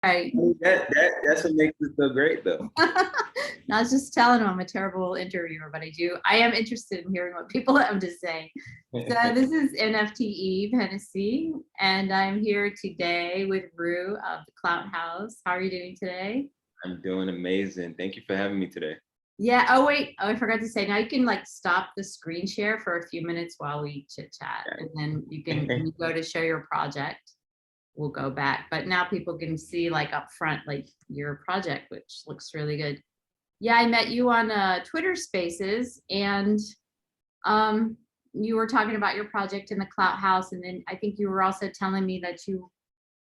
Right. That's what makes it so great, though. I was just telling them I'm a terrible interviewer, but I am interested in hearing what people have to say. So this is NFTeve Hennessy, and I'm here today with Rue of TheCloudtHouse. How are you doing today? I'm doing amazing. Thank you for having me today. Yeah. Oh wait. Oh, I forgot to say. Now you can like stop the screen share for a few minutes while we chit chat, and then you can when you go to show your project, we'll go back. But now people can see like up front like your project, which looks really good. Yeah, I met you on Twitter Spaces, and you were talking about your project in the Clout House, and then I think you were also telling me that you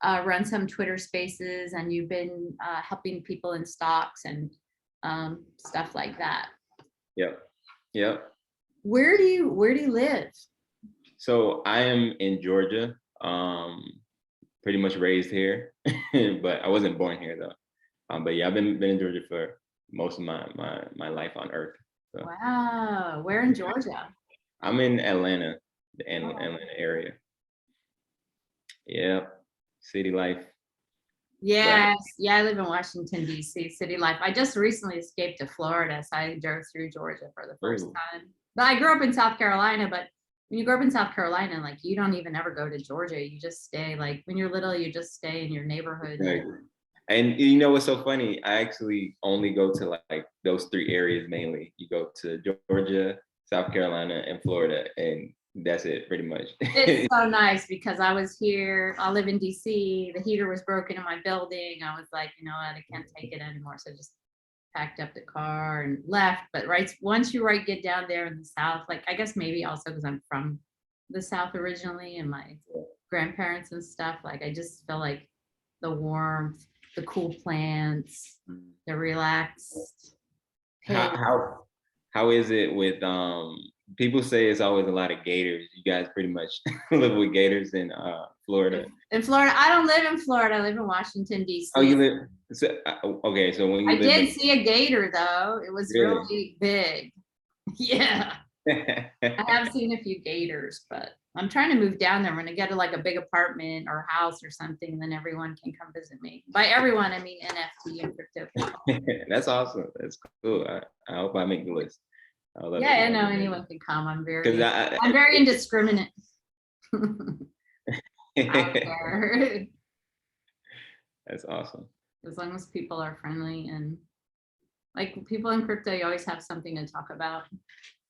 run some Twitter Spaces, and you've been helping people in stocks and stuff like that. Yep. Where do you live? So I am in Georgia, pretty much raised here, but I wasn't born here though. But yeah, I've been in Georgia for most of my life on Earth. So. Wow, where in Georgia? I'm in Atlanta, the Atlanta area. Yep, city life. Yes, yeah, I live in Washington, D.C., city life. I just recently escaped to Florida, so I drove through Georgia for the first time. But I grew up in South Carolina, but when you grow up in South Carolina, like you don't even ever go to Georgia. You just stay, like when you're little, you just stay in your neighborhood. Right. And you know what's so funny? I actually only go to like those three areas mainly. You go to Georgia, South Carolina, and Florida, and that's it pretty much. It's so nice because I was here, I live in DC, the heater was broken in my building. I was like, you know what, I can't take it anymore. So I just packed up the car and left. But once you get down there in the South, like I guess maybe also because I'm from the South originally and my grandparents and stuff, like I just feel like the warmth, the cool plants, the relaxed pace. How is it with people say it's always a lot of gators. You guys pretty much live with gators in Florida. In Florida, I don't live in Florida. I live in Washington, D.C. Oh, you live? So, okay, so when you I did see a gator though. It was really big. Yeah. I have seen a few gators, but I'm trying to move down there. I'm gonna get like a big apartment or house or something, and then everyone can come visit me. By everyone, I mean NFT and crypto people. That's awesome. That's cool. I hope I make the list. Yeah, I know anyone can come. I'm very indiscriminate. Out there. That's awesome. As long as people are friendly and like people in crypto, you always have something to talk about.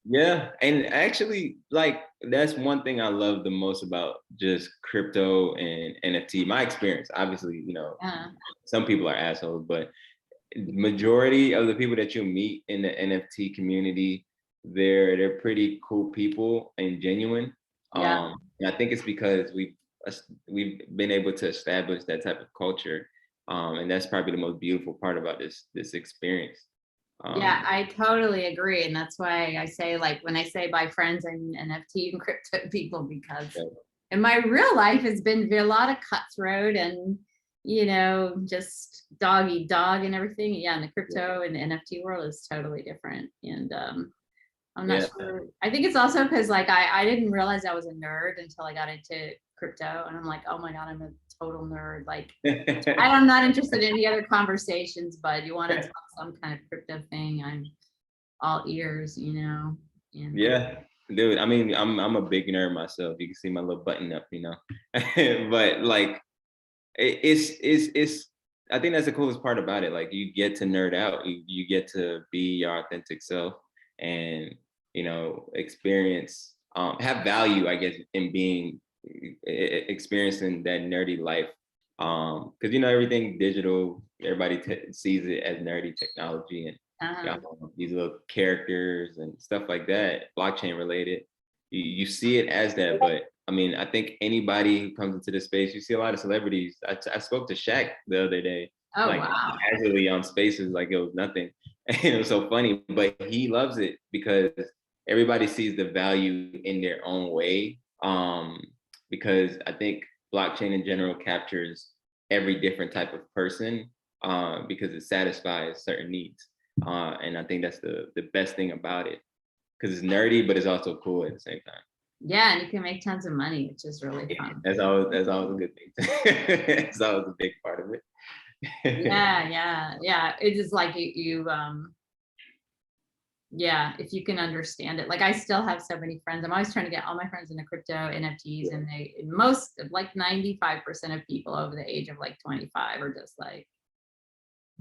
Yeah, and actually, like that's one thing I love the most about just crypto and NFT. My experience, obviously, you know, some people are assholes, but majority of the people that you meet in the NFT community, they're pretty cool people and genuine. And I think it's because we've been able to establish that type of culture, and that's probably the most beautiful part about this experience. Yeah, I totally agree. And that's why I say, like, when I say by friends, I mean NFT and crypto people, because in my real life, it's been a lot of cutthroat and, you know, just dog eat dog and everything. Yeah, and the crypto and the NFT world is totally different. And I'm not sure. I think it's also because, like, I didn't realize I was a nerd until I got into crypto. And I'm like, oh my God, I'm a total nerd. Like, I'm not interested in any other conversations, but you want to talk some kind of crypto thing, I'm all ears, you know. And yeah, dude. I mean, I'm a big nerd myself. You can see my little button up, you know. But like, it's. I think that's the coolest part about it. Like, you get to nerd out. You get to be your authentic self, and you know, experience, have value, I guess, in being experiencing that nerdy life, because you know everything digital, everybody sees it as nerdy technology and these little characters and stuff like that, blockchain related. You see it as that, but I mean, I think anybody who comes into this space, you see a lot of celebrities. I spoke to Shaq the other day, casually on Spaces, like it was nothing, and it was so funny. But he loves it because everybody sees the value in their own way. Because I think blockchain in general captures every different type of person, because it satisfies certain needs. And I think that's the best thing about it, because it's nerdy, but it's also cool at the same time. Yeah, and you can make tons of money, which is really fun. That's always a good thing. It's always a big part of it. Yeah. It's just like yeah, if you can understand it. Like I still have so many friends. I'm always trying to get all my friends into crypto, NFTs, and most like 95% of people over the age of like 25 are just like,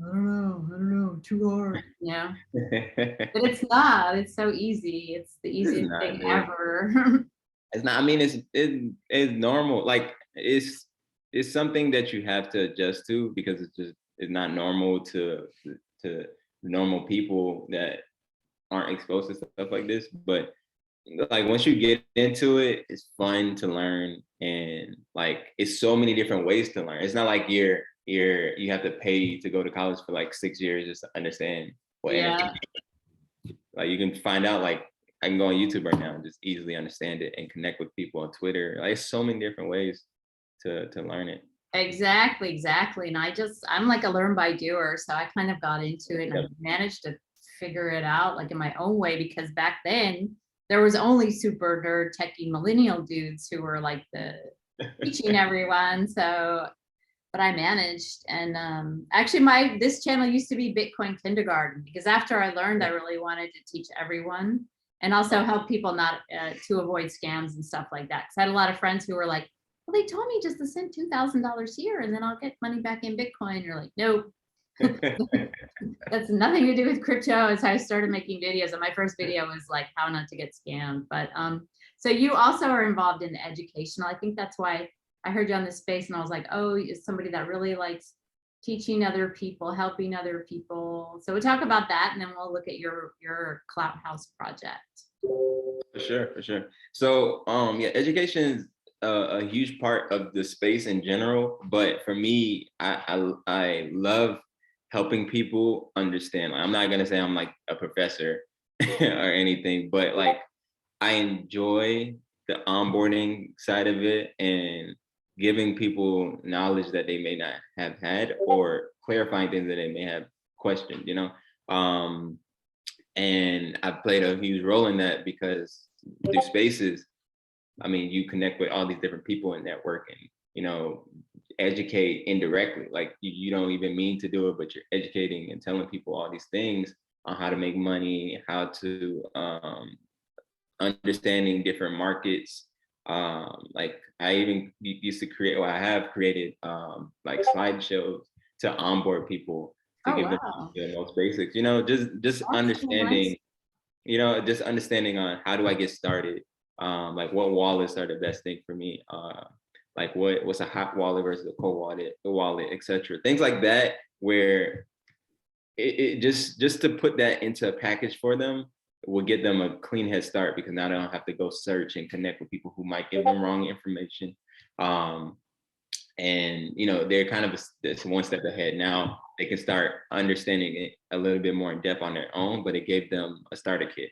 I don't know, too hard, you know? But it's not. It's so easy. It's the It's easiest not, thing dude. ever. It's not. I mean, it's normal. Like it's something that you have to adjust to because it's not normal to normal people that aren't exposed to stuff like this. But like once you get into it, it's fun to learn, and like it's so many different ways to learn. It's not like you have to pay to go to college for like 6 years just to understand what NFT. Yeah, Like you can find out, like I can go on YouTube right now and just easily understand it and connect with people on Twitter. Like so many different ways to learn it. exactly. And I'm like a learn by doer. So I kind of got into it and I managed to figure it out like in my own way because back then there was only super nerd techie millennial dudes who were like the teaching everyone. So but I managed. And actually this channel used to be Bitcoin kindergarten because after I learned, I really wanted to teach everyone and also help people not to avoid scams and stuff like that. Cause I had a lot of friends who were like, well, they told me just to send $2,000 here and then I'll get money back in Bitcoin. You're like, nope, that's nothing to do with crypto. As I started making videos, and my first video was like how not to get scammed. But so you also are involved in the educational. I think that's why I heard you on this space, and I was like, oh, you're somebody that really likes teaching other people, helping other people. So we'll talk about that, and then we'll look at your CloudtHouse project. For sure. So yeah, education is a huge part of the space in general, but for me, I love helping people understand. Like, I'm not gonna say I'm like a professor or anything, but like I enjoy the onboarding side of it and giving people knowledge that they may not have had or clarifying things that they may have questioned, you know. And I've played a huge role in that because through spaces, I mean, you connect with all these different people in network and, you know, educate indirectly. Like you don't even mean to do it, but you're educating and telling people all these things on how to make money, how to understanding different markets. Like I even used to create, or I have created like slideshows to onboard people to Oh give them wow, the most basics, you know, just that's so nice. understanding, you know, just understanding on how do I get started, like what wallets are the best thing for me, like what's a hot wallet versus a cold wallet, etc. Things like that, where it just to put that into a package for them will get them a clean head start because now they don't have to go search and connect with people who might give them wrong information. Um, and you know they're kind of this one step ahead. Now they can start understanding it a little bit more in depth on their own, but it gave them a starter kit.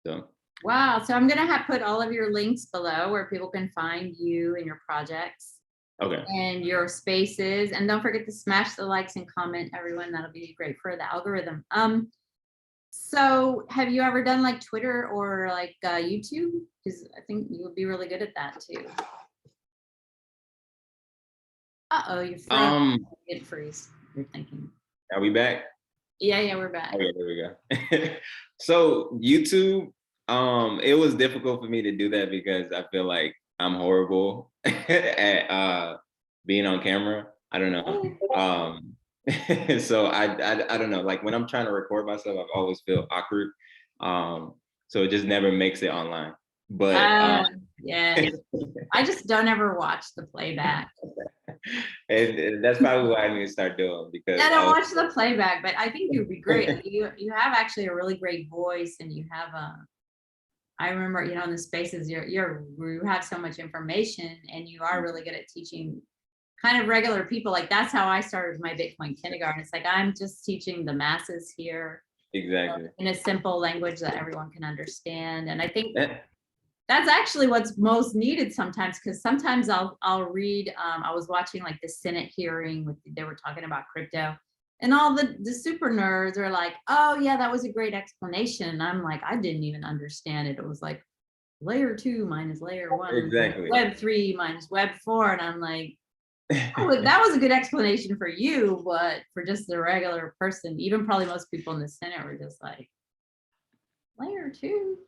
So Wow. So I'm gonna have put all of your links below where people can find you and your projects okay. and your spaces. And don't forget to smash the likes and comment, everyone. That'll be great for the algorithm. So have you ever done like Twitter or like YouTube? Because I think you would be really good at that too. Uh-oh, you froze. It freeze. You're thinking. Are we back? Yeah, we're back. Okay, there we go. So YouTube, it was difficult for me to do that because I feel like I'm horrible at being on camera. I don't know. So I don't know. Like when I'm trying to record myself, I've always feel awkward. So it just never makes it online. But Yeah. I just don't ever watch the playback. and that's probably what I need to start doing because I I don't was watch the playback, but I think you'd be great. You have actually a really great voice, and you have a. I remember, in the spaces you have so much information, and you are really good at teaching kind of regular people. Like that's how I started my Bitcoin kindergarten. It's like I'm just teaching the masses here exactly. in a simple language that everyone can understand. And I think That- that's actually what's most needed sometimes, because sometimes I'll read. I was watching like the Senate hearing they were talking about crypto, and all the super nerds are like, oh yeah, that was a great explanation. And I'm like, I didn't even understand it. It was like layer 2 minus layer 1, exactly. web 3 minus web 4, and I'm like, Oh, that was a good explanation for you, but for just the regular person, even probably most people in the Senate were just like, layer 2,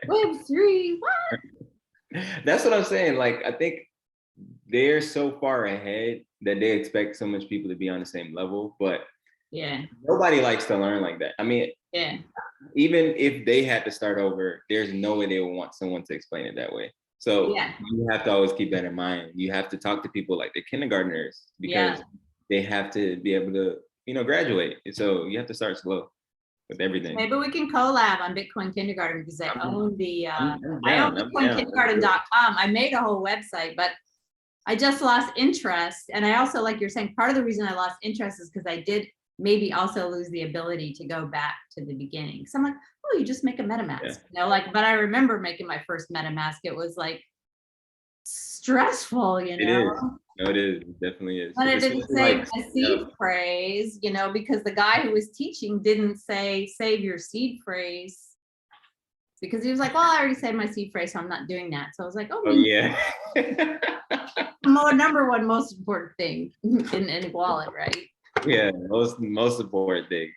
web 3, what? That's what I'm saying. Like, I think they're so far ahead that they expect so much people to be on the same level, but Yeah, nobody likes to learn like that. I mean, yeah, even if they had to start over, there's no way they would want someone to explain it that way. So yeah, you have to always keep that in mind. You have to talk to people like the kindergartners yeah. because they have to be able to, graduate. So you have to start slow with everything. Maybe we can collab on Bitcoin Kindergarten because I I'm, own the I'm I own down. I'm down. BitcoinKindergarten.com. I made a whole website, but I just lost interest. And I also, like you're saying, part of the reason I lost interest is because I did maybe also lose the ability to go back to the beginning. So I'm like, oh, you just make a MetaMask, Yeah. like, but I remember making my first MetaMask. It was like stressful, It is. No, it is. It definitely is. But I didn't Especially save like, my seed phrase, because the guy who was teaching didn't say save your seed phrase because he was like, well, I already saved my seed phrase, so I'm not doing that. So I was like, oh, oh yeah. number one most important thing in any wallet, right? Yeah, most important thing.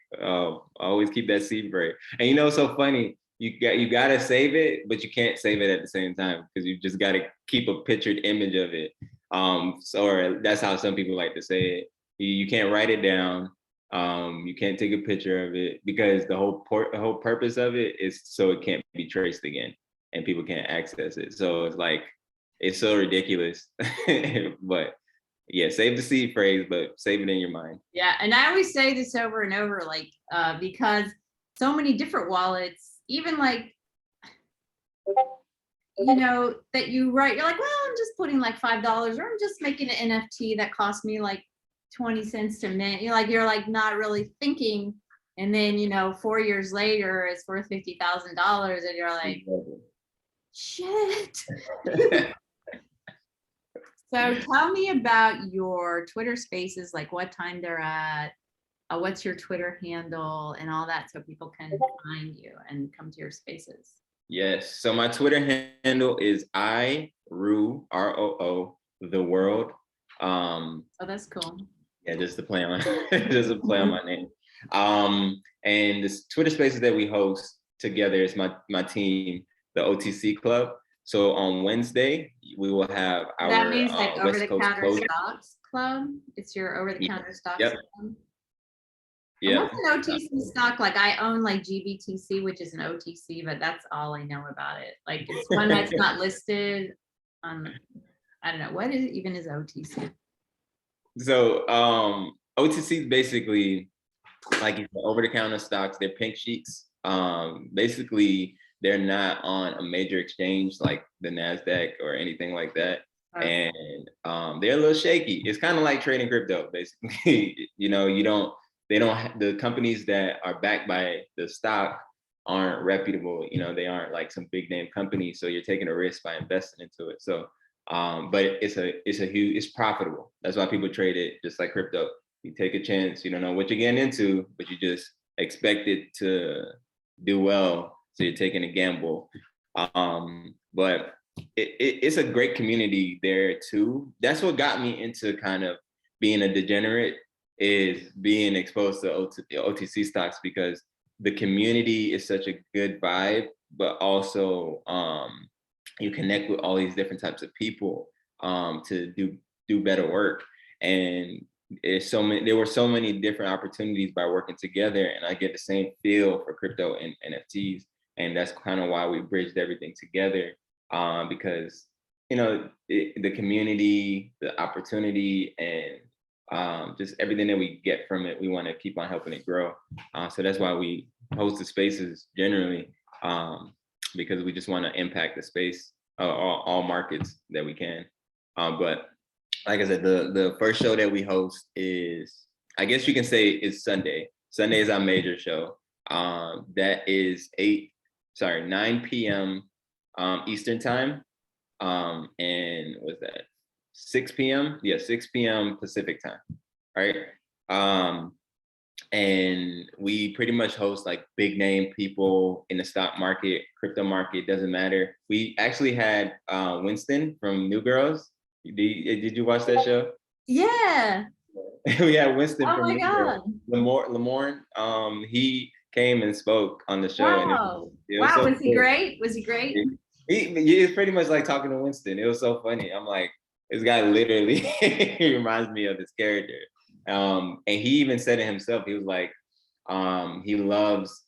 Always keep that seed break. And it's so funny. You gotta save it, but you can't save it at the same time because you just gotta keep a pictured image of it. Or that's how some people like to say it. You can't write it down. You can't take a picture of it because the whole purpose of it is so it can't be traced again and people can't access it. So it's like it's so ridiculous, but yeah, save the seed phrase, but save it in your mind. Yeah, and I always say this over and over, like, because so many different wallets, even like, that you write, you're like, well, I'm just putting like $5, or I'm just making an NFT that cost me like 20 cents to mint. You're like not really thinking. And then, 4 years later, it's worth $50,000, and you're like, shit. So tell me about your Twitter spaces, like what time they're at, what's your Twitter handle and all that, so people can find you and come to your spaces. Yes. So my Twitter handle is ROO, ROO, the world. Oh, that's cool. Yeah, just to play on just to play on my name. And this Twitter spaces that we host together is my team, the OTC Club. So on Wednesday, we will have our That means like over West the Coast counter closure. stocks club. It's your over the counter stocks Yep. club. Yeah. What's an OTC stock? Like I own like GBTC, which is an OTC, but that's all I know about it. Like it's one that's not listed on, I don't know, what is even is OTC? So OTC is basically like over the counter stocks, they're pink sheets. Basically they're not on a major exchange like the NASDAQ or anything like that. Okay. And they're a little shaky. It's kind of like trading crypto, basically. The companies that are backed by the stock aren't reputable. They aren't like some big name companies. So you're taking a risk by investing into it. So, but it's profitable. That's why people trade it just like crypto. You take a chance. You don't know what you're getting into, but you just expect it to do well. So you're taking a gamble. But it's a great community there too. That's what got me into kind of being a degenerate, is being exposed to OTC stocks, because the community is such a good vibe, but also you connect with all these different types of people to do better work. And there were so many different opportunities by working together, and I get the same feel for crypto and NFTs. And that's kind of why we bridged everything together, because the community, the opportunity, and just everything that we get from it, we want to keep on helping it grow. So that's why we host the spaces generally, because we just want to impact the space, all markets that we can. But like I said, the first show that we host is, I guess you can say, is Sunday. Sunday is our major show. That is 9 p.m. Eastern time. And what's that? 6 p.m. Yeah, 6 p.m. Pacific time. Right. And we pretty much host like big name people in the stock market, crypto market, doesn't matter. We actually had Winston from New Girls. Did you watch that show? Yeah. We had Winston Oh from my God. Lamorne. He came and spoke on the show, and Wow. it was Wow. so Was he cool. great? Was he great? He was pretty much like talking to Winston. It was so funny. I'm like, this guy literally he reminds me of his character. And he even said it himself. He was like, he loves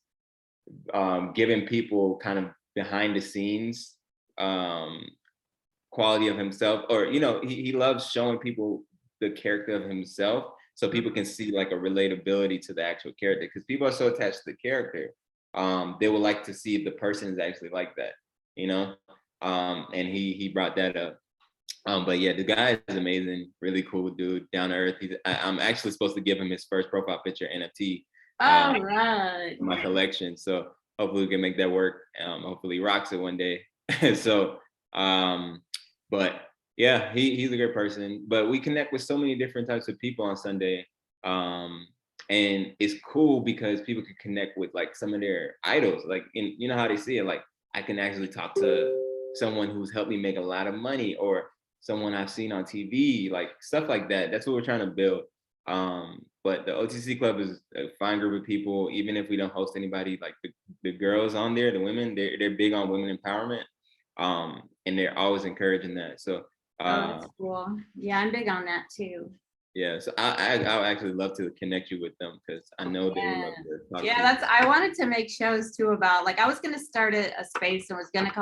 giving people kind of behind the scenes quality of himself, or he loves showing people the character of himself, so people can see like a relatability to the actual character, because people are so attached to the character. They would like to see if the person is actually like that, and he brought that up. But yeah, the guy is amazing, really cool dude, down to earth. I'm actually supposed to give him his first profile picture NFT All right. in my collection, so hopefully we can make that work. Hopefully he rocks it one day. So but yeah, he's a great person. But we connect with so many different types of people on Sunday. And it's cool because people can connect with like some of their idols. Like, you know how they see it, like I can actually talk to someone who's helped me make a lot of money, or someone I've seen on TV, like stuff like that. That's what we're trying to build. But the OTC Club is a fine group of people. Even if we don't host anybody, like the girls on there, the women, they're big on women empowerment. And they're always encouraging that. So That's cool. Yeah, I'm big on that too. yeah, so I would actually love to connect you with them, because I know they would love to talk to you. I wanted to make shows too about, like, I was gonna start a space and was gonna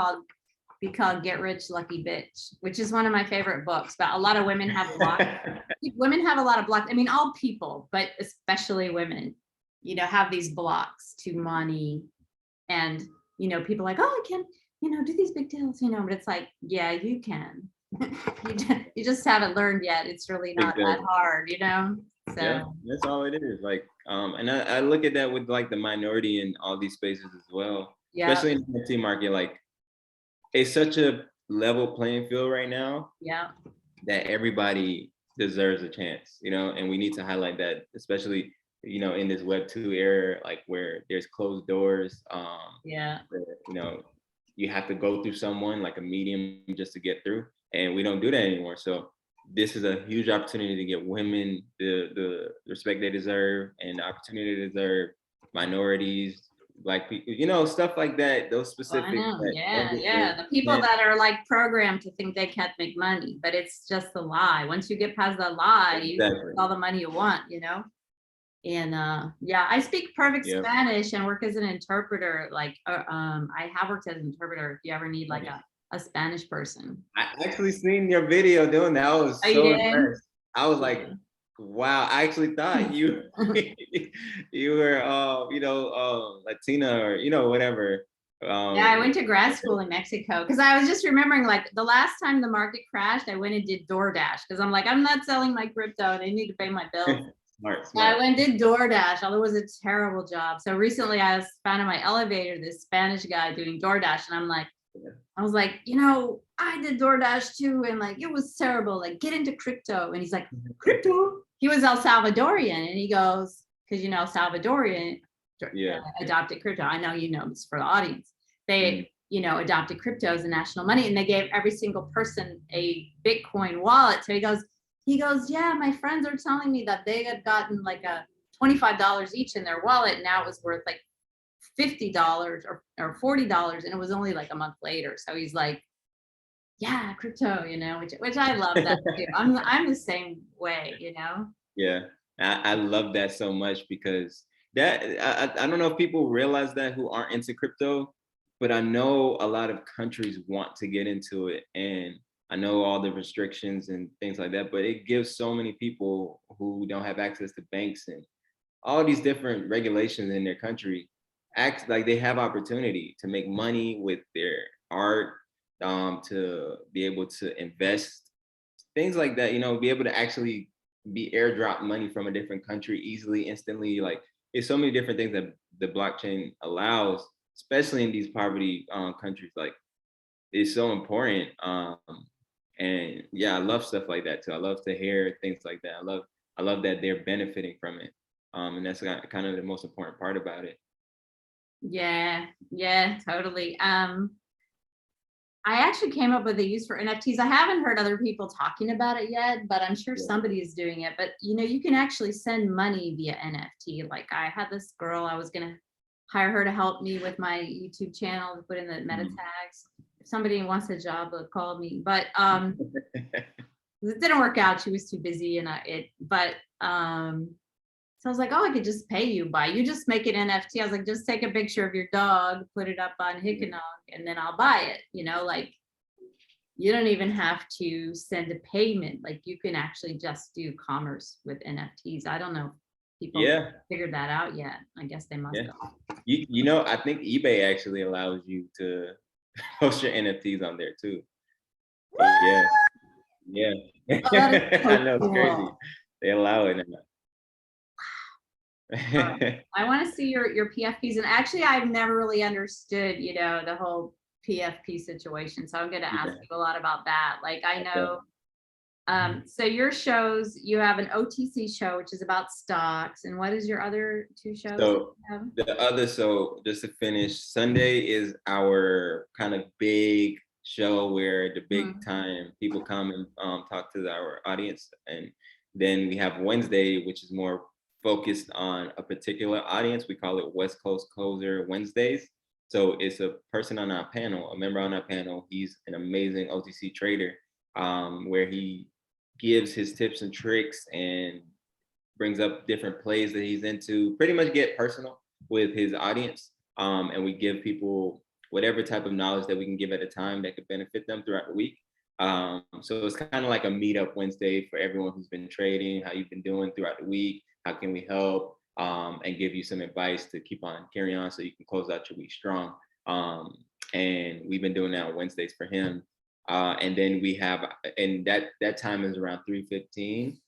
be called Get Rich Lucky Bitch, which is one of my favorite books. But a lot of women have blocks. Women have a lot of blocks. I mean, all people, but especially women, have these blocks to money. And people are like, oh, I can do these big deals, but it's like, yeah, you can. You just haven't learned yet. It's really not that hard, so yeah, that's all it is. Like and I look at that with like the minority in all these spaces as well. Yeah. Especially in the NFT market, like it's such a level playing field right now. Yeah. That everybody deserves a chance, and we need to highlight that, especially in this Web2 era, like where there's closed doors. Yeah. Where, you have to go through someone like a medium just to get through, and we don't do that anymore. So this is a huge opportunity to get women the respect they deserve, and the opportunity they deserve, minorities, Black people, stuff like that. Those specific. I know. Yeah. The people that are like programmed to think they can't make money, but it's just a lie. Once you get past the lie, you get all the money you want, And yeah, I speak perfect Spanish and work as an interpreter. Like, I have worked as an interpreter. If you ever need like a Spanish person. I actually seen your video doing that. I was so impressed. I was like, wow, I actually thought you you were Latina, or whatever. Yeah, I went to grad school in Mexico, because I was just remembering, like, the last time the market crashed, I went and did DoorDash, because I'm like, I'm not selling my crypto and I need to pay my bills. Smart. I went and did DoorDash, although it was a terrible job. So recently I found in my elevator this Spanish guy doing DoorDash, and I was like, I did DoorDash too, and like it was terrible. Like, get into crypto. And he's like, crypto? He was El Salvadorian, and he goes, because Salvadorian adopted crypto. I know it's for the audience. They adopted crypto as a national money, and they gave every single person a Bitcoin wallet. So he goes, yeah, my friends are telling me that they had gotten like a $25 each in their wallet. Now it was worth like $50 or $40, and it was only like a month later. So he's like, yeah, crypto, which I love that too. I'm the same way, Yeah, I love that so much, because that I don't know if people realize that who aren't into crypto, but I know a lot of countries want to get into it, and I know all the restrictions and things like that, but it gives so many people who don't have access to banks and all these different regulations in their country, act like they have opportunity to make money with their art, to be able to invest, things like that, be able to actually be airdrop money from a different country easily, instantly. Like, there's so many different things that the blockchain allows, especially in these poverty countries. Like, it's so important. And yeah, I love stuff like that too. I love to hear things like that. I love that they're benefiting from it. And that's kind of the most important part about it. Yeah, totally. I actually came up with a use for NFTs. I haven't heard other people talking about it yet, but I'm sure Yeah. somebody is doing it. But you can actually send money via NFT. Like I had this girl, I was gonna hire her to help me with my YouTube channel to put in the meta tags. If somebody wants a job, they'll call me. But it didn't work out. She was too busy, and so I was like, oh, I could just pay you you just make an NFT. I was like, just take a picture of your dog, put it up on Hikanog, and then I'll buy it. Like you don't even have to send a payment. Like you can actually just do commerce with NFTs. I don't know if people figured that out yet. I guess they must have. I think eBay actually allows you to post your NFTs on there too. Yeah. Oh, that is so I know, it's cool. crazy. They allow it now. I want to see your PFPs, and actually I've never really understood the whole PFP situation, so I'm going to ask you a lot about that. Like I know so your shows, you have an OTC show which is about stocks, and what is your other two shows? So just to finish, Sunday is our kind of big show where the big time people come and talk to our audience, and then we have Wednesday, which is more focused on a particular audience. We call it West Coast Closer Wednesdays. So it's a person on our panel, a member on our panel. He's an amazing OTC trader, where he gives his tips and tricks and brings up different plays that he's into, pretty much get personal with his audience. And we give people whatever type of knowledge that we can give at a time that could benefit them throughout the week. So it's kind of like a meetup Wednesday for everyone who's been trading, how you've been doing throughout the week, how can we help, and give you some advice to keep on carrying on so you can close out your week strong. And we've been doing that on Wednesdays for him. And then we have, and that time is around 4:15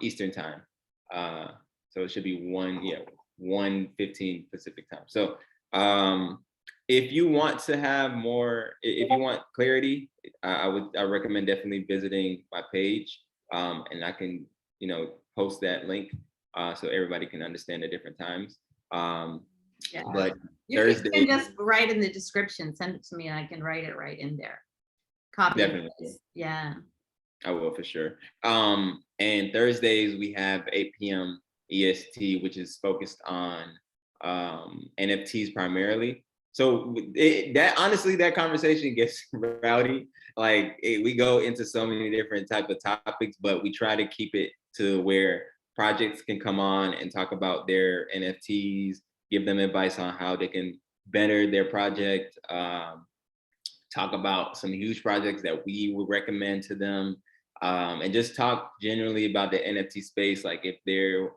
Eastern time. So it should be 1:15 Pacific time. So if you want to have more, if you want clarity, I recommend definitely visiting my page, and I can post that link so everybody can understand the different times. But you can just write in the description, send it to me, and I can write it right in there. Copy. Definitely. Yeah. I will, for sure. And Thursdays we have 8 p.m. EST, which is focused on NFTs primarily. So that conversation gets rowdy. Like we go into so many different type of topics, but we try to keep it to where projects can come on and talk about their NFTs, give them advice on how they can better their project, talk about some huge projects that we would recommend to them, and just talk generally about the NFT space. Like if there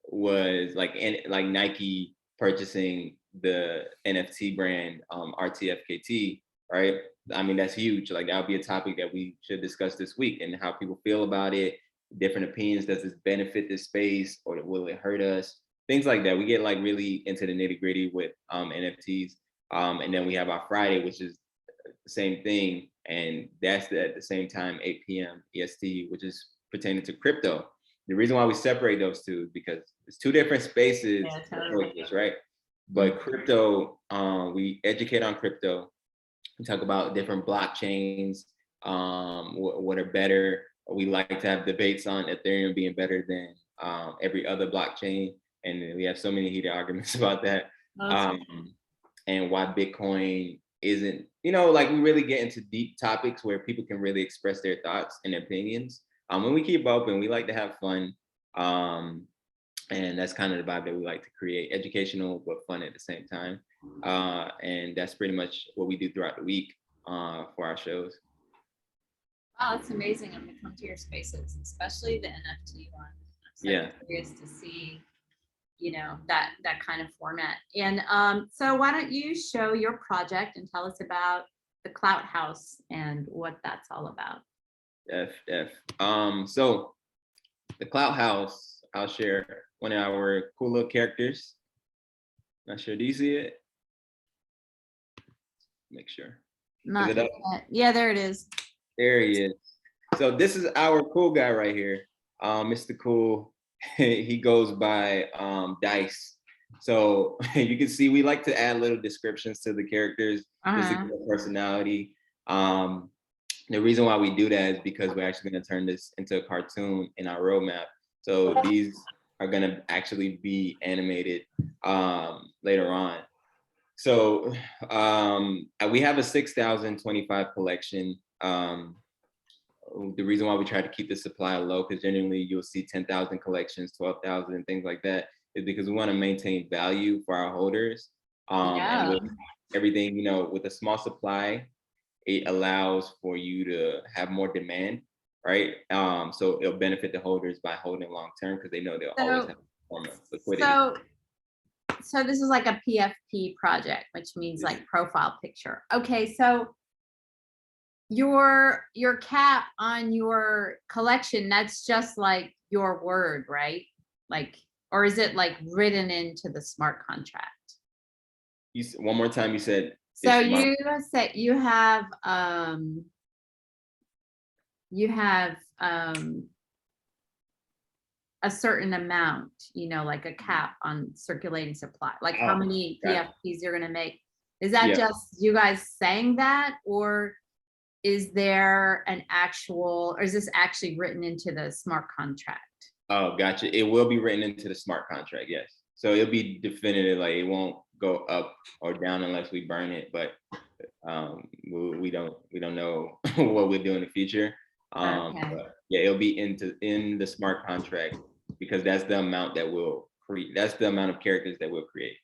was like Nike purchasing the NFT brand RTFKT, right? I mean, that's huge. Like that would be a topic that we should discuss this week, and how people feel about it, different opinions. Does this benefit this space, or will it hurt us? Things like that. We get like really into the nitty gritty with NFTs. And then we have our Friday, which is the same thing. And that's at the same time, 8 p.m. EST, which is pertaining to crypto. The reason why we separate those two is because it's two different spaces, right? But crypto, we educate on crypto. We talk about different blockchains, what are better. We like to have debates on Ethereum being better than every other blockchain. And we have so many heated arguments about that. And why Bitcoin isn't, like we really get into deep topics where people can really express their thoughts and opinions. When we keep open, we like to have fun. And that's kind of the vibe that we like to create, educational but fun at the same time. And that's pretty much what we do throughout the week for our shows. Wow, that's amazing. I'm gonna come to your spaces, especially the NFT one. I'm so curious to see, that kind of format. And so why don't you show your project and tell us about the TheCloudtHouse and what that's all about? So TheCloudtHouse, I'll share one of our cool little characters. Not sure, do you see it? Make sure. Not yet. Yeah, there it is. There he is. So this is our cool guy right here, Mr. Cool. He goes by Dice. So you can see we like to add little descriptions to the characters just to Uh-huh. give a personality. The reason why we do that is because we're actually going to turn this into a cartoon in our roadmap. So these are going to actually be animated later on. So we have a 6,025 collection. The reason why we try to keep the supply low, because generally you'll see 10,000 collections, 12,000, things like that, is because we want to maintain value for our holders. And Yeah. with everything, with a small supply, it allows for you to have more demand, right? So it'll benefit the holders by holding long term because they know they'll always So, have a form of liquidity. so this is like a PFP project, which means like profile picture. Okay, so your cap on your collection, that's just like your word, right? Like, or is it like written into the smart contract? One more time, you said So it's my. you said you have a certain amount, like a cap on circulating supply, like how Oh, many got PFPs you're gonna make. Is that yeah. just you guys saying that, or is there an actual, or is this actually written into the smart contract? Oh, gotcha. It will be written into the smart contract, yes. So it'll be definitive, like it won't go up or down unless we burn it. But we don't know what we'll do in the future. Okay. But yeah, it'll be in the smart contract because that's the amount that we'll create. That's the amount of characters that we'll create.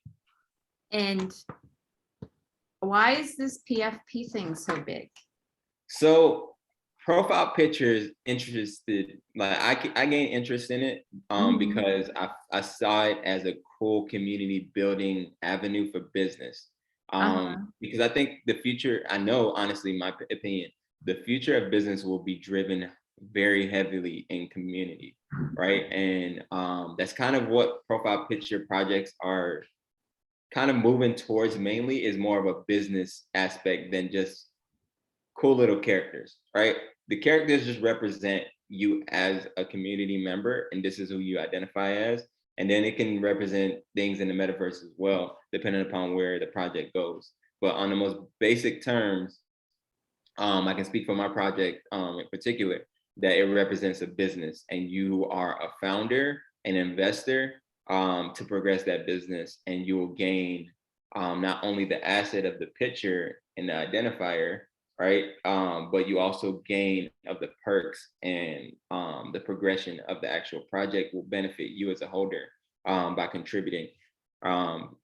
And why is this PFP thing so big? So profile pictures interested, like I gained interest in it because I saw it as a cool community building avenue for business. Uh-huh. Because I think the future, I know honestly, my opinion, the future of business will be driven very heavily in community, right? And that's kind of what profile picture projects are kind of moving towards, mainly is more of a business aspect than just cool little characters, right? The characters just represent you as a community member, and this is who you identify as. And then it can represent things in the metaverse as well, depending upon where the project goes. But on the most basic terms, I can speak for my project in particular, that it represents a business, and you are a founder, an investor to progress that business, and you will gain not only the asset of the picture and the identifier, right? But you also gain of the perks, and the progression of the actual project will benefit you as a holder by contributing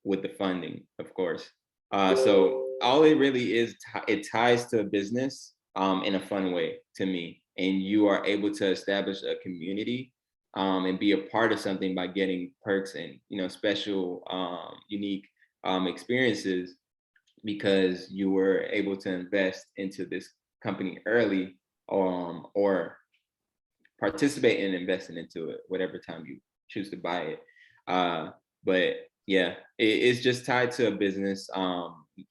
with the funding, of course. So all it really is, it ties to a business in a fun way to me, and you are able to establish a community and be a part of something by getting perks and special, unique experiences because you were able to invest into this company early, or participate in investing into it, whatever time you choose to buy it. But yeah, it's just tied to a business.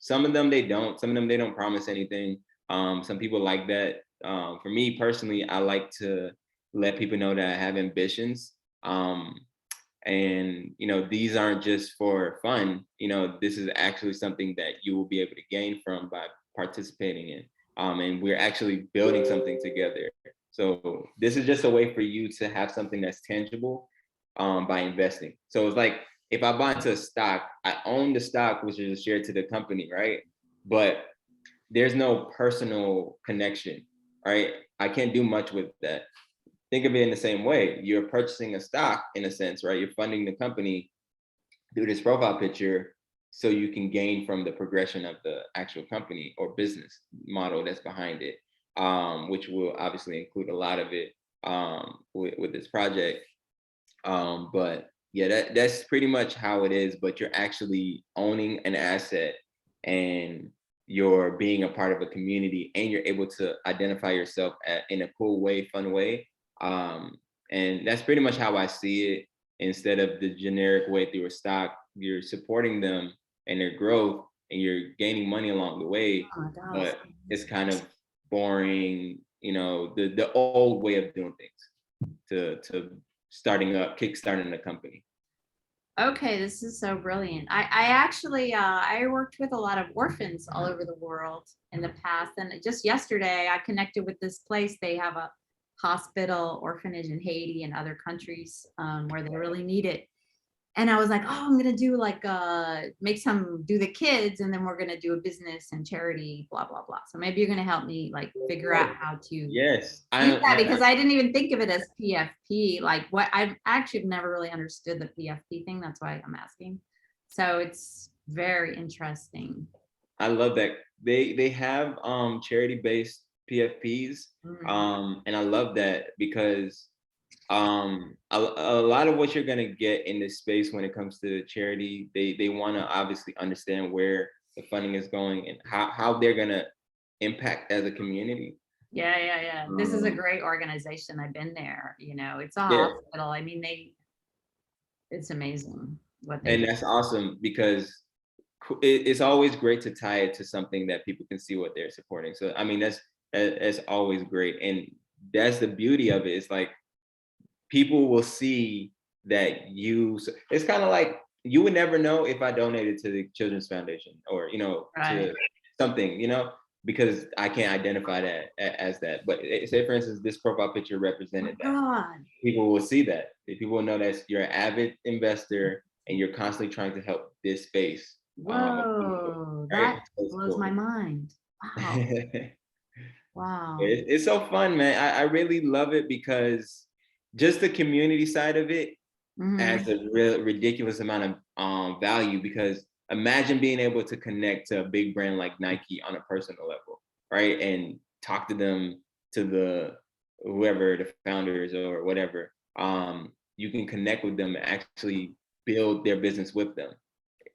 Some of them they don't. Some of them they don't promise anything. Some people like that. For me personally, I like to let people know that I have ambitions. And these aren't just for fun. This is actually something that you will be able to gain from by participating in. And we're actually building something together. So this is just a way for you to have something that's tangible by investing. So it's like if I buy into a stock, I own the stock, which is shared to the company, right? But there's no personal connection, right? I can't do much with that. Think of it in the same way. You're purchasing a stock in a sense, right? You're funding the company through this profile picture so you can gain from the progression of the actual company or business model that's behind it, which will obviously include a lot of it with this project. But yeah, that's pretty much how it is, but you're actually owning an asset, and you're being a part of a community, and you're able to identify yourself in a cool way, fun way. And that's pretty much how I see it. Instead of the generic way through a stock, you're supporting them and their growth, and you're gaining money along the way. Oh my gosh. But it's kind of boring, the old way of doing things to kickstarting a company. Okay, this is so brilliant. I actually I worked with a lot of orphans all over the world in the past, and just yesterday I connected with this place. They have a hospital orphanage in Haiti and other countries where they really need it. And I was like, oh, I'm gonna do like make some do the kids, and then we're gonna do a business and charity, blah blah blah. So maybe you're gonna help me like figure out how to Yes, do that, because I didn't even think of it as PFP. Like what I've actually never really understood the PFP thing. That's why I'm asking. So it's very interesting. I love that they have charity based PFPs, Mhm. and I love that because a lot of what you're gonna get in this space when it comes to charity, they want to obviously understand where the funding is going and how they're gonna impact as a community. Yeah, yeah, yeah. This is a Um, great organization. I've been there. You know, it's a yeah, hospital. I mean, it's amazing what they and do. that's awesome because it's always great to tie it to something that people can see what they're supporting. So I mean, that's always great, and that's the beauty of it. It's like people will see that it's kind of like you would never know if I donated to the Children's Foundation or Right. to something, because I can't identify that as that. But say for instance, this profile picture Oh my represented that. God. People will see that. People will know that you're an avid investor and you're constantly trying to help this space of people, Whoa, right? that So it's blows my cool. mind. Wow. Wow. It's so fun, man. I really love it because just the community side of it adds Hmm. a real ridiculous amount of value, because imagine being able to connect to a big brand like Nike on a personal level, right? And talk to them, to the whoever the founders or whatever. You can connect with them and actually build their business with them.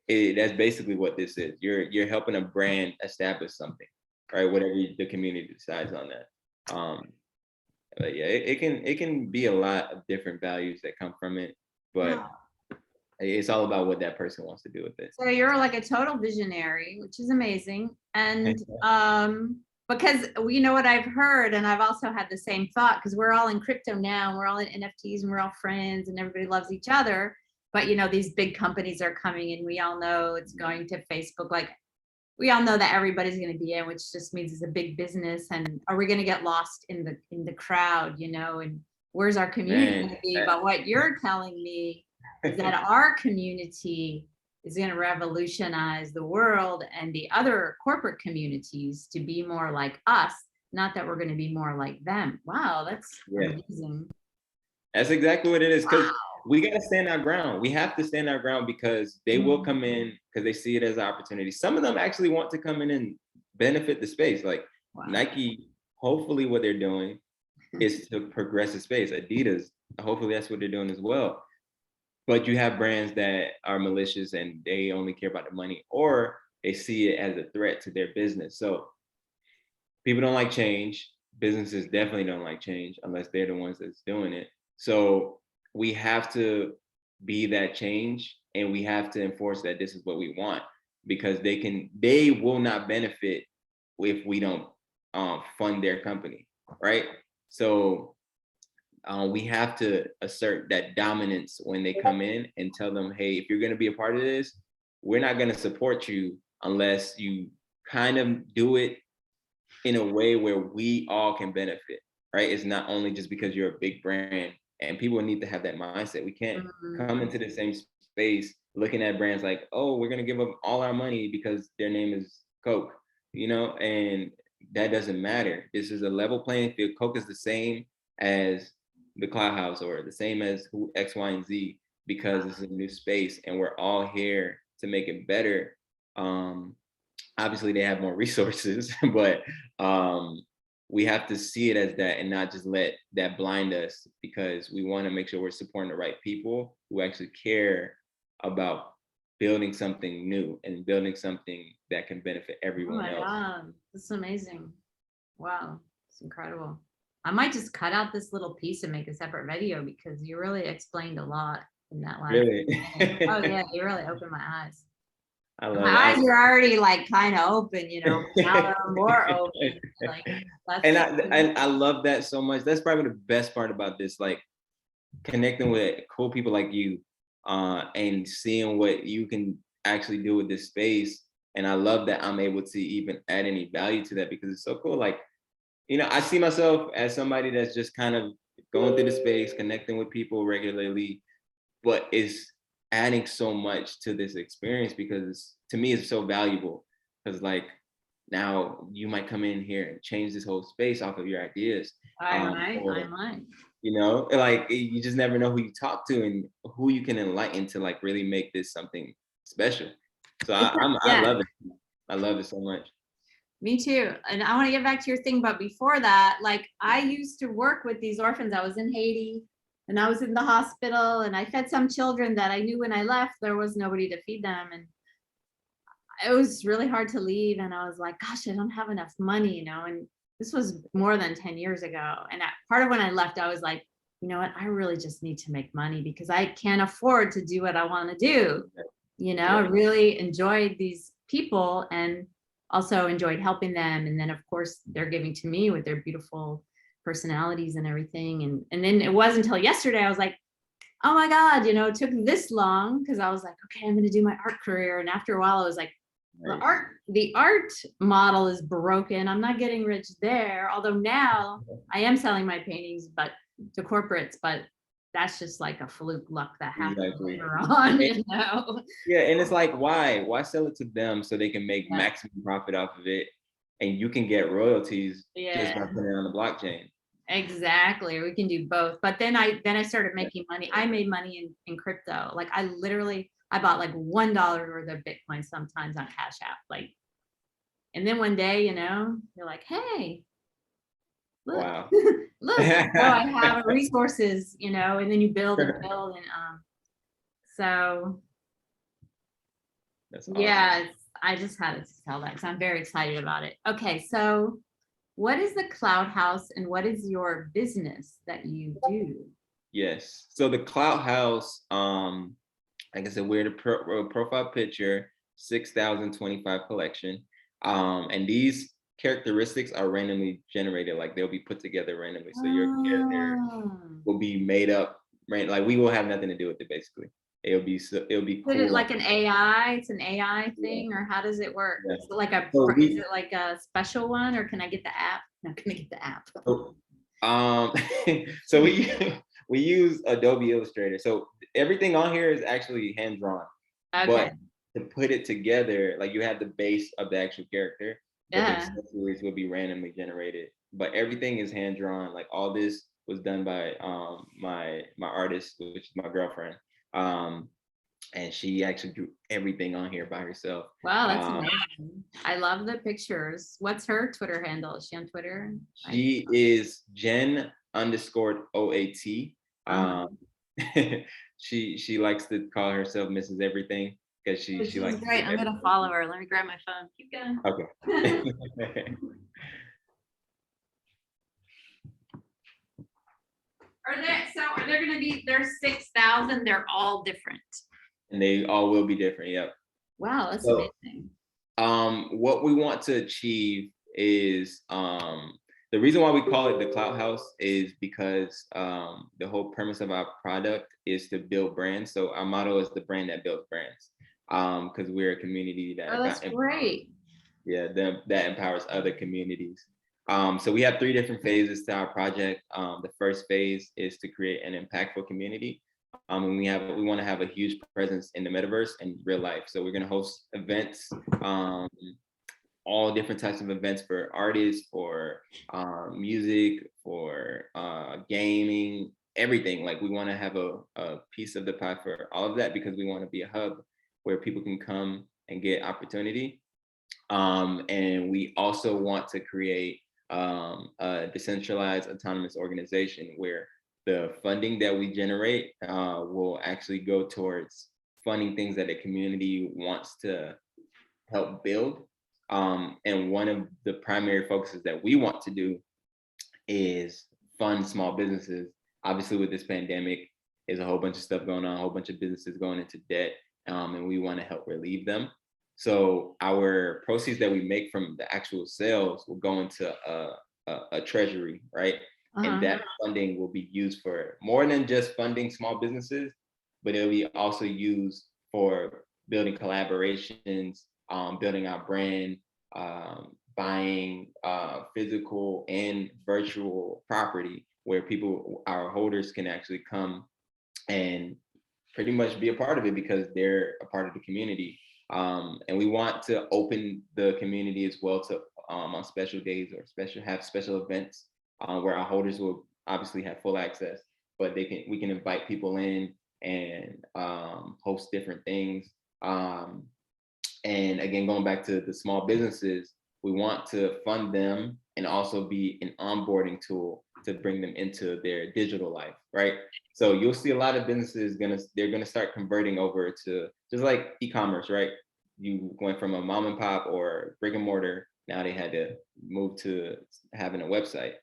That's basically what this is. You're helping a brand establish something, right? Whatever the community decides on that. But yeah, it can be a lot of different values that come from it, but Wow. it's all about what that person wants to do with it. So you're like a total visionary, which is amazing. And because you know what I've heard, and I've also had the same thought, because we're all in crypto now, and we're all in NFTs, and we're all friends, and everybody loves each other. But you know, these big companies are coming, and we all know it's going to Facebook. Like we all know that everybody's going to be in, which just means it's a big business. And are we going to get lost in the crowd? You know, and where's our community going Man, to be? But what you're telling me is that our community is going to revolutionize the world and the other corporate communities to be more like us, not that we're going to be more like them. Wow, that's yeah, amazing. that's exactly what it is. Because Wow. we gotta stand our ground. We have to stand our ground because they will Mhm. come in because they see it as an opportunity. Some of them actually want to come in and benefit the space. Like Wow. Nike, hopefully what they're doing is to progress the space. Adidas, hopefully that's what they're doing as well. But you have brands that are malicious and they only care about the money, or they see it as a threat to their business. So people don't like change. Businesses definitely don't like change unless they're the ones that's doing it. So we have to be that change, and we have to enforce that this is what we want, because they will not benefit if we don't fund their company, right? So we have to assert that dominance when they come in and tell them, hey, if you're going to be a part of this, we're not going to support you unless you kind of do it in a way where we all can benefit, right? It's not only just because you're a big brand, and people need to have that mindset. We can't Mhm. come into the same space looking at brands like, oh, we're going to give them all our money because their name is Coke, and that doesn't matter. This is a level playing field. Coke is the same as the Cloud House or the same as X, Y, and Z, because it's a new space and we're all here to make it better. Um, Obviously they have more resources, but we have to see it as that and not just let that blind us, because we want to make sure we're supporting the right people who actually care about building something new and building something that can benefit Oh everyone my else. God, this is amazing. Wow, it's incredible. I might just cut out this little piece and make a separate video, because you really explained a lot in that last Really. minute. Oh yeah, you really opened my eyes. I And my love it. eyes are already like kind of open, but now they're more open. Like that's And I love that so much. That's probably the best part about this, like connecting with cool people like you, and seeing what you can actually do with this space. And I love that I'm able to even add any value to that, because it's so cool. Like, you know, I see myself as somebody that's just kind of going through the space, connecting with people regularly, but it's adding so much to this experience, because to me it's so valuable. Because like, now you might come in here and change this whole space off of your ideas. I might, Or, I might. you know, like, you just never know who you talk to and who you can enlighten to like really make this something special. So I Yeah, love it. I love it so much. me too. And I want to get back to your thing, but before that, like I used to work with these orphans. I was in Haiti and I was in the hospital and I fed some children that I knew when I left, there was nobody to feed them. And it was really hard to leave. And I was like, gosh, I don't have enough money, you know, and this was more than 10 years ago. And part of when I left, I was like, you know what, I really just need to make money because I can't afford to do what I want to do. You know, I Yeah. really enjoyed these people and also enjoyed helping them. And then of course they're giving to me with their beautiful personalities and everything. And then it wasn't until yesterday I was like, oh my God, you know, it took this long because I was like, okay, I'm going to do my art career. And after a while I was like, Right. the art model is broken. I'm not getting rich there. Although now I am selling my paintings, but to corporates, but that's just like a fluke luck that happens Exactly. later on, And, you know? yeah, and it's like, why sell it to them so they can make Yeah. maximum profit off of it, and you can get royalties just by Yeah, putting it on the blockchain. exactly. We can do both. But then I started making money. I made money in crypto. Like I bought like $1 worth of Bitcoin sometimes on Cash App. Like, and then one day, you know, you're like, hey, look, Wow. look, so I have resources, you know, and then you build and build. And so That's awesome. yeah, I just had to tell that because I'm very excited about it. Okay, so what is the Cloud House and what is your business that you do? Yes. So the Cloud House, like I said, we're the profile picture 6,025 collection. And these characteristics are randomly generated, like they'll be put together randomly. So your character Oh. will be made up, right? Like we will have nothing to do with it basically. It'll be Put it cool. like an AI, it's an AI Yeah. thing, or how does it work? Yeah. Is it like So is it like a special one, or can I get the app? No, can I get the app? so, um, so we use Adobe Illustrator. So everything on here is actually hand drawn, Okay, but to put it together, like you have the base of the actual character, but the yeah. accessories will be randomly generated. But everything is hand drawn. Like all this was done by my artist, which is my girlfriend. Um, and she actually drew everything on here by herself. Wow, that's Um, amazing. I love the pictures. What's her Twitter handle? Is she on Twitter? she is Jen underscore OAT. Uh-huh. Um, she likes to call herself Mrs. Everything because she She's likes to great. do I'm gonna everything. follow her. Let me grab my phone. Keep going. Okay. Are there gonna be, there's 6,000, they're all different. And they all will be different. Yep. Wow, that's So amazing. what we want to achieve is the reason why we call it the Clout House is because the whole premise of our product is to build brands. So our motto is the brand that builds brands, because we're a community that Oh, that's great. that empowers other communities. So we have three different phases to our project. The first phase is to create an impactful community. And we want to have a huge presence in the metaverse and real life. So we're going to host events, all different types of events for artists, for music, for gaming, everything. Like we want to have a piece of the pie for all of that, because we want to be a hub where people can come and get opportunity. And we also want to create a decentralized autonomous organization where the funding that we generate will actually go towards funding things that the community wants to help build. And one of the primary focuses that we want to do is fund small businesses. Obviously, with this pandemic, there's a whole bunch of stuff going on, a whole bunch of businesses going into debt, and we want to help relieve them. So our proceeds that we make from the actual sales will go into a treasury, right? And Uh-huh. that funding will be used for more than just funding small businesses. but it'll be also used for building collaborations, building our brand, buying physical and virtual property where people, our holders, can actually come and pretty much be a part of it because they're a part of the community. And we want to open the community as well to on special days or special events where our holders will obviously have full access, but we can invite people in and host different things. And again, going back to the small businesses, we want to fund them and also be an onboarding tool to bring them into their digital life, right? So you'll see a lot of businesses they're gonna start converting over to just like e-commerce, right? You went from a mom and pop or brick and mortar, now they had to move to having a website.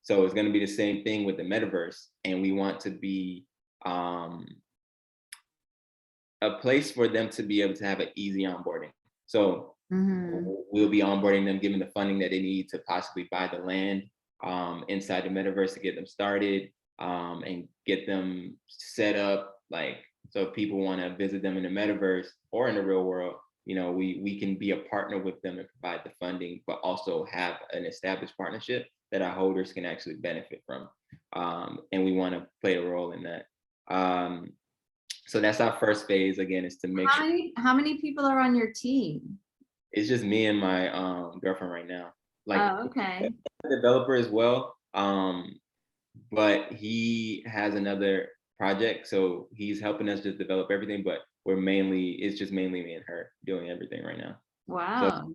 So it's gonna be the same thing with the metaverse, and we want to be a place for them to be able to have an easy onboarding. So we'll be onboarding them, giving the funding that they need to possibly buy the land inside the metaverse to get them started and get them set up. Like, so if people want to visit them in the metaverse or in the real world, you know, we can be a partner with them and provide the funding, but also have an established partnership that our holders can actually benefit from. And we want to play a role in that. So that's our first phase, again, is to make sure. How many people are on your team? It's just me and my girlfriend right now. Like, Oh, okay. a developer as well, but he has another project, so he's helping us just develop everything. But it's just mainly me and her doing everything right now. Wow. So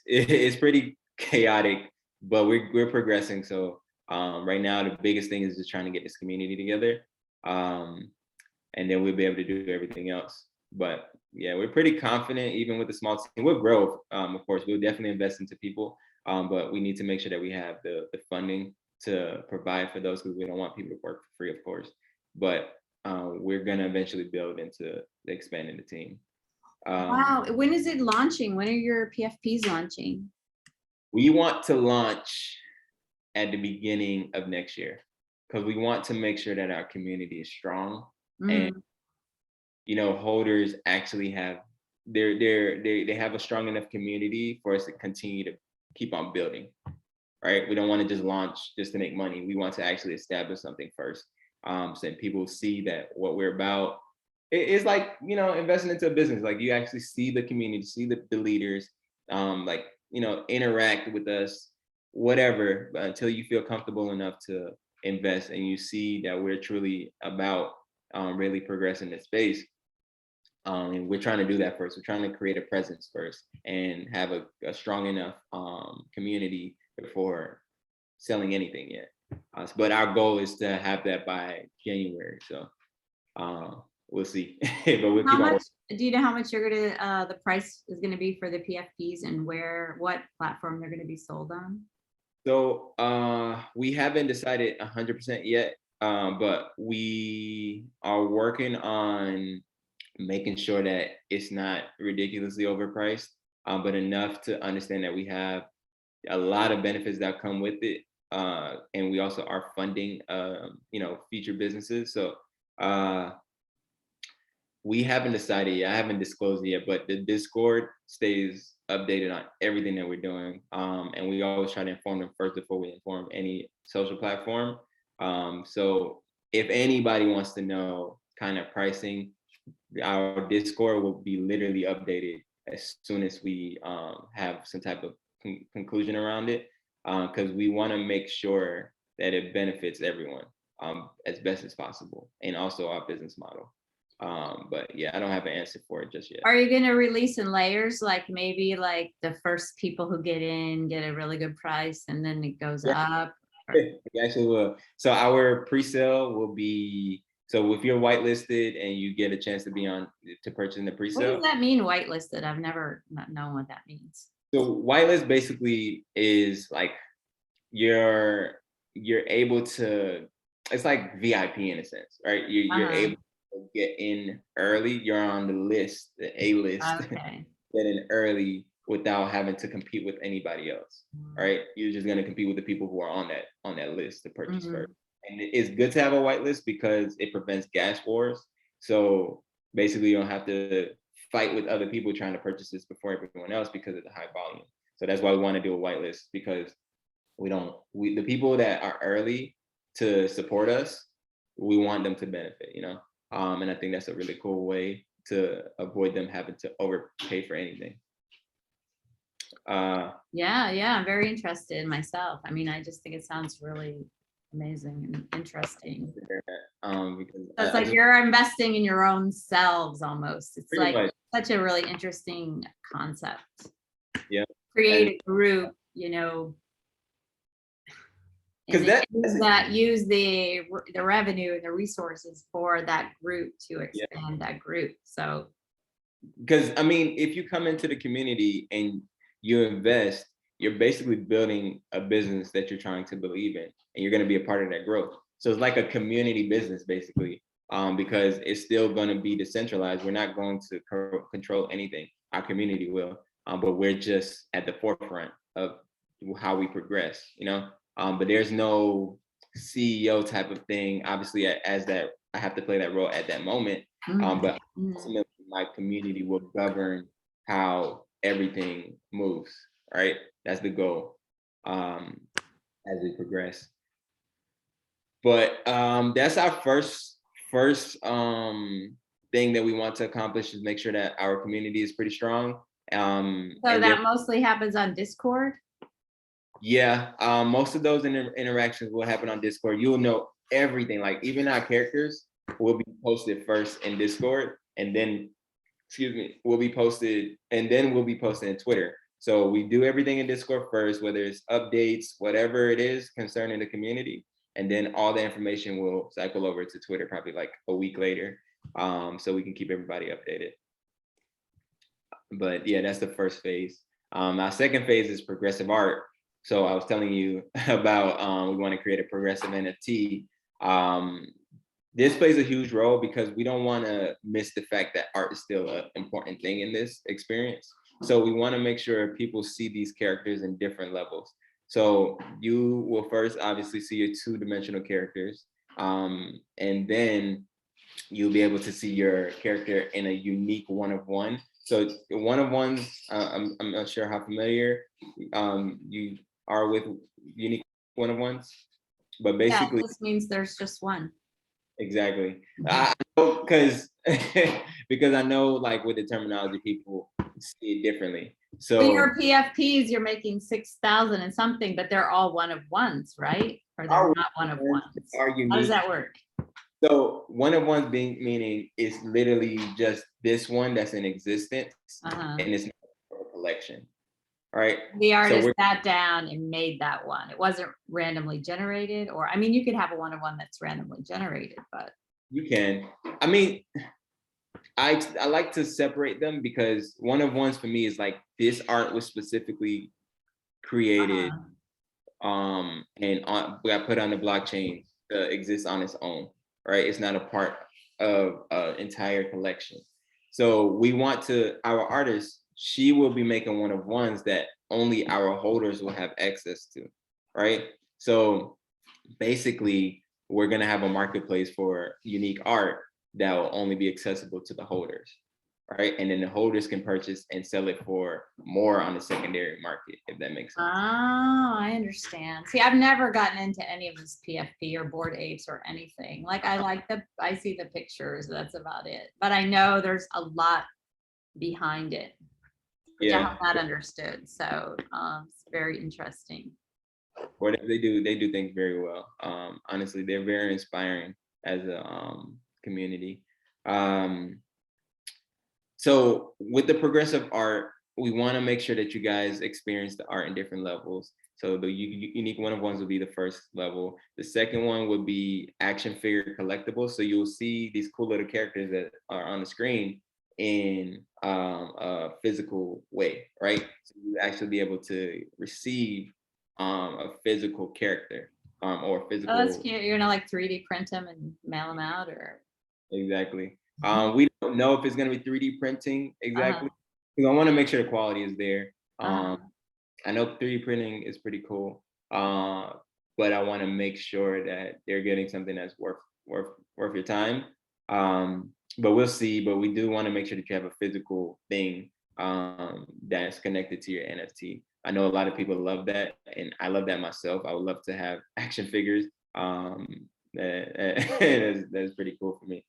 it's pretty chaotic, but we're progressing. So right now the biggest thing is just trying to get this community together, and then we'll be able to do everything else. But yeah, we're pretty confident even with the small team. We'll grow, of course. We'll definitely invest into people, but we need to make sure that we have the funding to provide for those, because we don't want people to work for free, of course. But we're gonna eventually build into expanding the team. Wow. When is it launching? When are your PFPs launching? We want to launch at the beginning of next year because we want to make sure that our community is strong and you know, holders actually have they have a strong enough community for us to continue to keep on building, right? We don't want to just launch just to make money. We want to actually establish something first, so that people see that what we're about. It's like, you know, investing into a business. Like, you actually see the community, see the leaders, like, you know, interact with us, whatever, until you feel comfortable enough to invest and you see that we're truly about really progressing the space. And we're trying to do that first. We're trying to create a presence first and have a strong enough community before selling anything yet. But our goal is to have that by January. So we'll see. But we'll keep on. Do you know how much you're gonna the price is gonna be for the PFPs and what platform they're gonna be sold on? So we haven't decided 100% yet, but we are working on making sure that it's not ridiculously overpriced, but enough to understand that we have a lot of benefits that come with it, and we also are funding, you know, future businesses. So we haven't decided yet. I haven't disclosed yet, but the Discord stays updated on everything that we're doing, and we always try to inform them first before we inform any social platform. So if anybody wants to know kind of pricing, our Discord will be literally updated as soon as we have some type of conclusion around it, because we want to make sure that it benefits everyone as best as possible, and also our business model. But yeah, I don't have an answer for it just yet. Are you gonna release in layers, like maybe like the first people who get in get a really good price and then it goes up? We actually will. So our pre-sale will be, so if you're whitelisted and you get a chance to be on to purchase in the What pre-sale. does that mean, whitelisted? I've never known what that means. So whitelist basically is like you're able to, it's like VIP in a sense, right? You're able to get in early. You're on the list, the A list, Okay. get in early without having to compete with anybody else, right? You're just gonna compete with the people who are on that list to purchase first. And it's good to have a whitelist because it prevents gas wars. So basically, you don't have to fight with other people trying to purchase this before everyone else because of the high volume. So that's why we want to do a whitelist, because the people that are early to support us, we want them to benefit, and I think that's a really cool way to avoid them having to overpay for anything. Yeah, I'm very interested myself. I mean, I just think it sounds really amazing and interesting. Because It's like you're investing in your own selves almost. It's like much. such a really interesting concept. Yeah. Create a group, Because use the revenue and the resources for that group to expand that group. So because I mean, if you come into the community and you invest, you're basically building a business that you're trying to believe in, and you're going to be a part of that growth. So it's like a community business, basically, because it's still going to be decentralized. We're not going to control anything. Our community will, but we're just at the forefront of how we progress, but there's no CEO type of thing. Obviously, as that, I have to play that role at that moment, but ultimately, my community will govern how everything moves, right? That's the goal as we progress. But that's our first thing that we want to accomplish, is make sure that our community is pretty strong. So that mostly happens on Discord? Yeah, most of those interactions will happen on Discord. You'll know everything, like even our characters will be posted first in Discord, and then will be posted, and then we'll be posted in Twitter. So we do everything in Discord first, whether it's updates, whatever it is concerning the community, and then all the information will cycle over to Twitter probably like a week later, so we can keep everybody updated. But yeah, that's the first phase. Our second phase is progressive art. So I was telling you about we want to create a progressive NFT. This plays a huge role because we don't want to miss the fact that art is still an important thing in this experience. So we want to make sure people see these characters in different levels. So you will first obviously see your two-dimensional characters, and then you'll be able to see your character in a unique one-of-one. So one-of-ones, I'm not sure how familiar you are with unique one-of-ones, but basically, this means there's just one. Exactly. I know because I know, like, with the terminology, people see it differently. So your PFPs, you're making 6,000 and something, but they're all one of ones, right? Or they're not one of ones. How does that work? So one of ones meaning it's literally just this one that's in existence, and it's not a collection. Right. The artist sat down and made that one. It wasn't randomly generated, or I mean, you could have a one-of-one that's randomly generated, but you can. I mean, I like to separate them, because one-of-ones for me is like, this art was specifically created and got put on the blockchain to exist on its own, right? It's not a part of an entire collection. So we want our artist, she will be making one-of-ones that only our holders will have access to, right? So basically, we're going to have a marketplace for unique art that will only be accessible to the holders, right? And then the holders can purchase and sell it for more on the secondary market, if that makes sense. Oh, I understand. See, I've never gotten into any of this PFP or Bored Apes or anything. Like, I see the pictures, that's about it. But I know there's a lot behind it. Yeah, I have not understood. So it's very interesting. What they do things very well. Honestly, they're very inspiring as a community. So with the progressive art, we want to make sure that you guys experience the art in different levels. So the unique one-of-ones will be the first level. The second one would be action figure collectibles. So you'll see these cool little characters that are on the screen in a physical way, right? So you actually be able to receive a physical character or physical. Oh, that's cute. You're gonna like 3D print them and mail them out, or? Exactly. We don't know if it's gonna be 3D printing exactly, because I want to make sure the quality is there. I know 3D printing is pretty cool, but I want to make sure that they're getting something that's worth your time. but we'll see. But we do want to make sure that you have a physical thing that's connected to your NFT. I know a lot of people love that, and I love that myself. I would love to have action figures. That's pretty cool for me.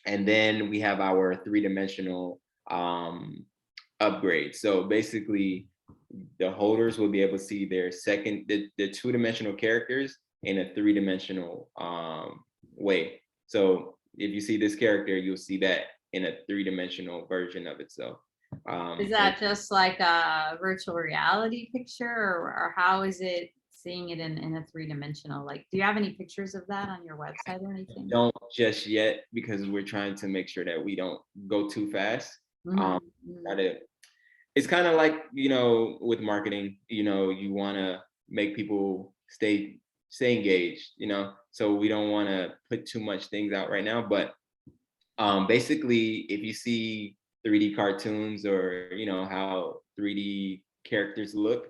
And then we have our 3-dimensional upgrade. So basically, the holders will be able to see their the 2-dimensional characters in a 3-dimensional way. So if you see this character, you'll see that in a 3-dimensional version of itself. Is that just like a virtual reality picture, or how is it seeing it in a 3-dimensional? Like, do you have any pictures of that on your website or anything? Don't just yet, because we're trying to make sure that we don't go too fast. It's kind of like, with marketing, you want to make people stay engaged, so we don't want to put too much things out right now. But basically, if you see 3D cartoons, or how 3D characters look,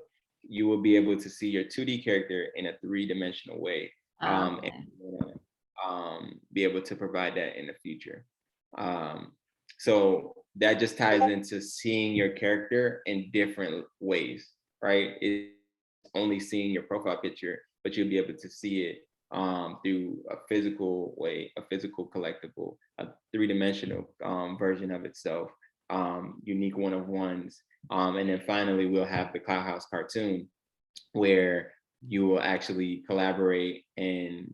you will be able to see your 2D character in a 3-dimensional way. Okay. And be able to provide that in the future. So that just ties into seeing your character in different ways, right? It's only seeing your profile picture, but you'll be able to see it through a physical way, a physical collectible, a 3-dimensional version of itself, unique one-of-ones. And then finally, we'll have the TheCloudtHouse cartoon, where you will actually collaborate and